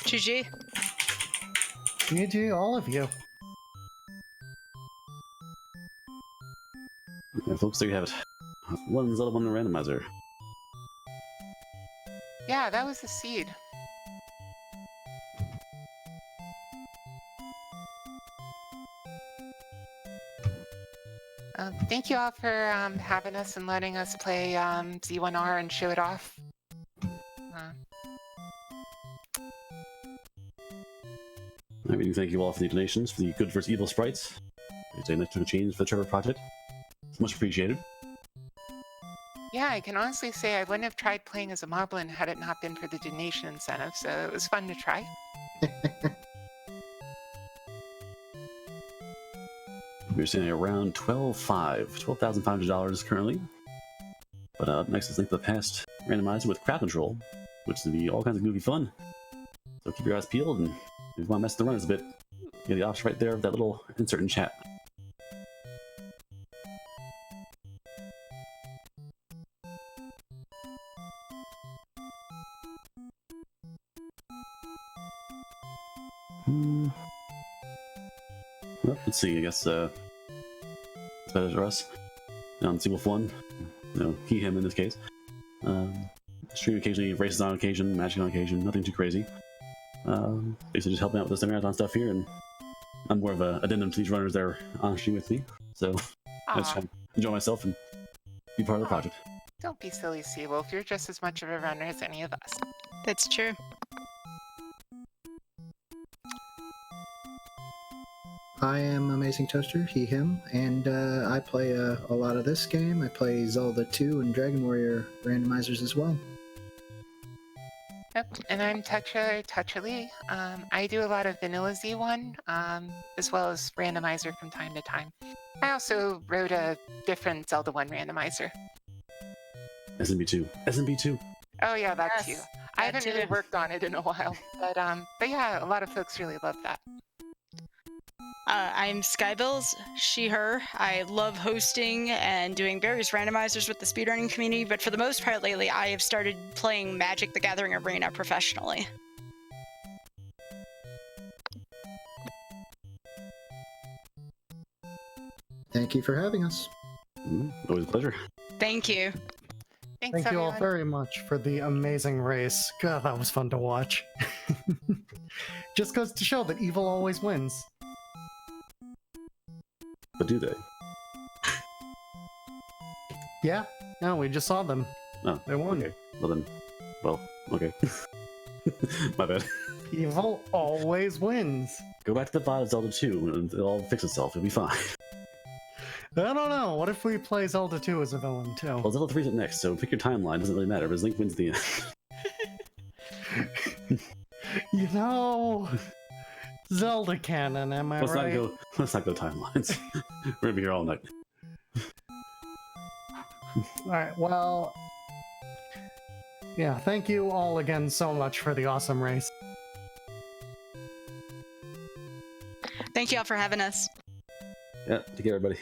GG. GG, all of you. Yeah, folks, there you have it. One Zelda 1 randomizer. Yeah, that was the seed. Thank you all for having us and letting us play Z1R and show it off. I mean, thank you all for the donations, for the good versus evil sprites. It's a nice chunk of change for the Trevor Project. It's much appreciated. Yeah, I can honestly say I wouldn't have tried playing as a Moblin had it not been for the donation incentive, so it was fun to try. We're sitting at around $12,500 currently. But next is Link to the Past randomizer with crowd control, which is going to be all kinds of goofy fun. So keep your eyes peeled, and if you want to mess the runners a bit, you get the option right there of that little insert in chat. Well, let's see, I guess it's better for us. On Seawolf 1, he, him in this case. Stream occasionally, races on occasion, magic on occasion, nothing too crazy. Basically just helping out with this marathon stuff here, and I'm more of a addendum to these runners that are on stream with me, so I just try to enjoy myself and be part of the project. Don't be silly, Seawolf. You're just as much of a runner as any of us. That's true. I am Amazing Toaster, he, him, and I play a lot of this game. I play Zelda 2 and Dragon Warrior randomizers as well. Yep, and I'm Touchily. I do a lot of Vanilla Z1, as well as randomizer from time to time. I also wrote a different Zelda 1 randomizer. SMB2. SMB2! Oh yeah, that Yes, too. I that haven't really too. worked on it in a while, but yeah, a lot of folks really love that. I'm Skybills, she, her. I love hosting and doing various randomizers with the speedrunning community, but for the most part lately, I have started playing Magic the Gathering Arena professionally. Thank you for having us. Always a pleasure. Thank you. Thanks, Thank you all everyone. very much for the amazing race. God, that was fun to watch. Just goes to show that evil always wins. But do they? Yeah, no, we just saw them. Oh, They won. okay. Well, okay. My bad. Evil always wins. Go back to the VOD of Zelda 2 and it'll all fix itself. It'll be fine. I don't know. What if we play Zelda 2 as a villain too? Well, Zelda 3's up next, so pick your timeline. Doesn't really matter, because Link wins the end. You know, Zelda canon, am I Let's right? not go timelines. We're gonna be here all night. Alright, well, yeah, thank you all again so much for the awesome race. Thank you all for having us. Yeah, take care, everybody.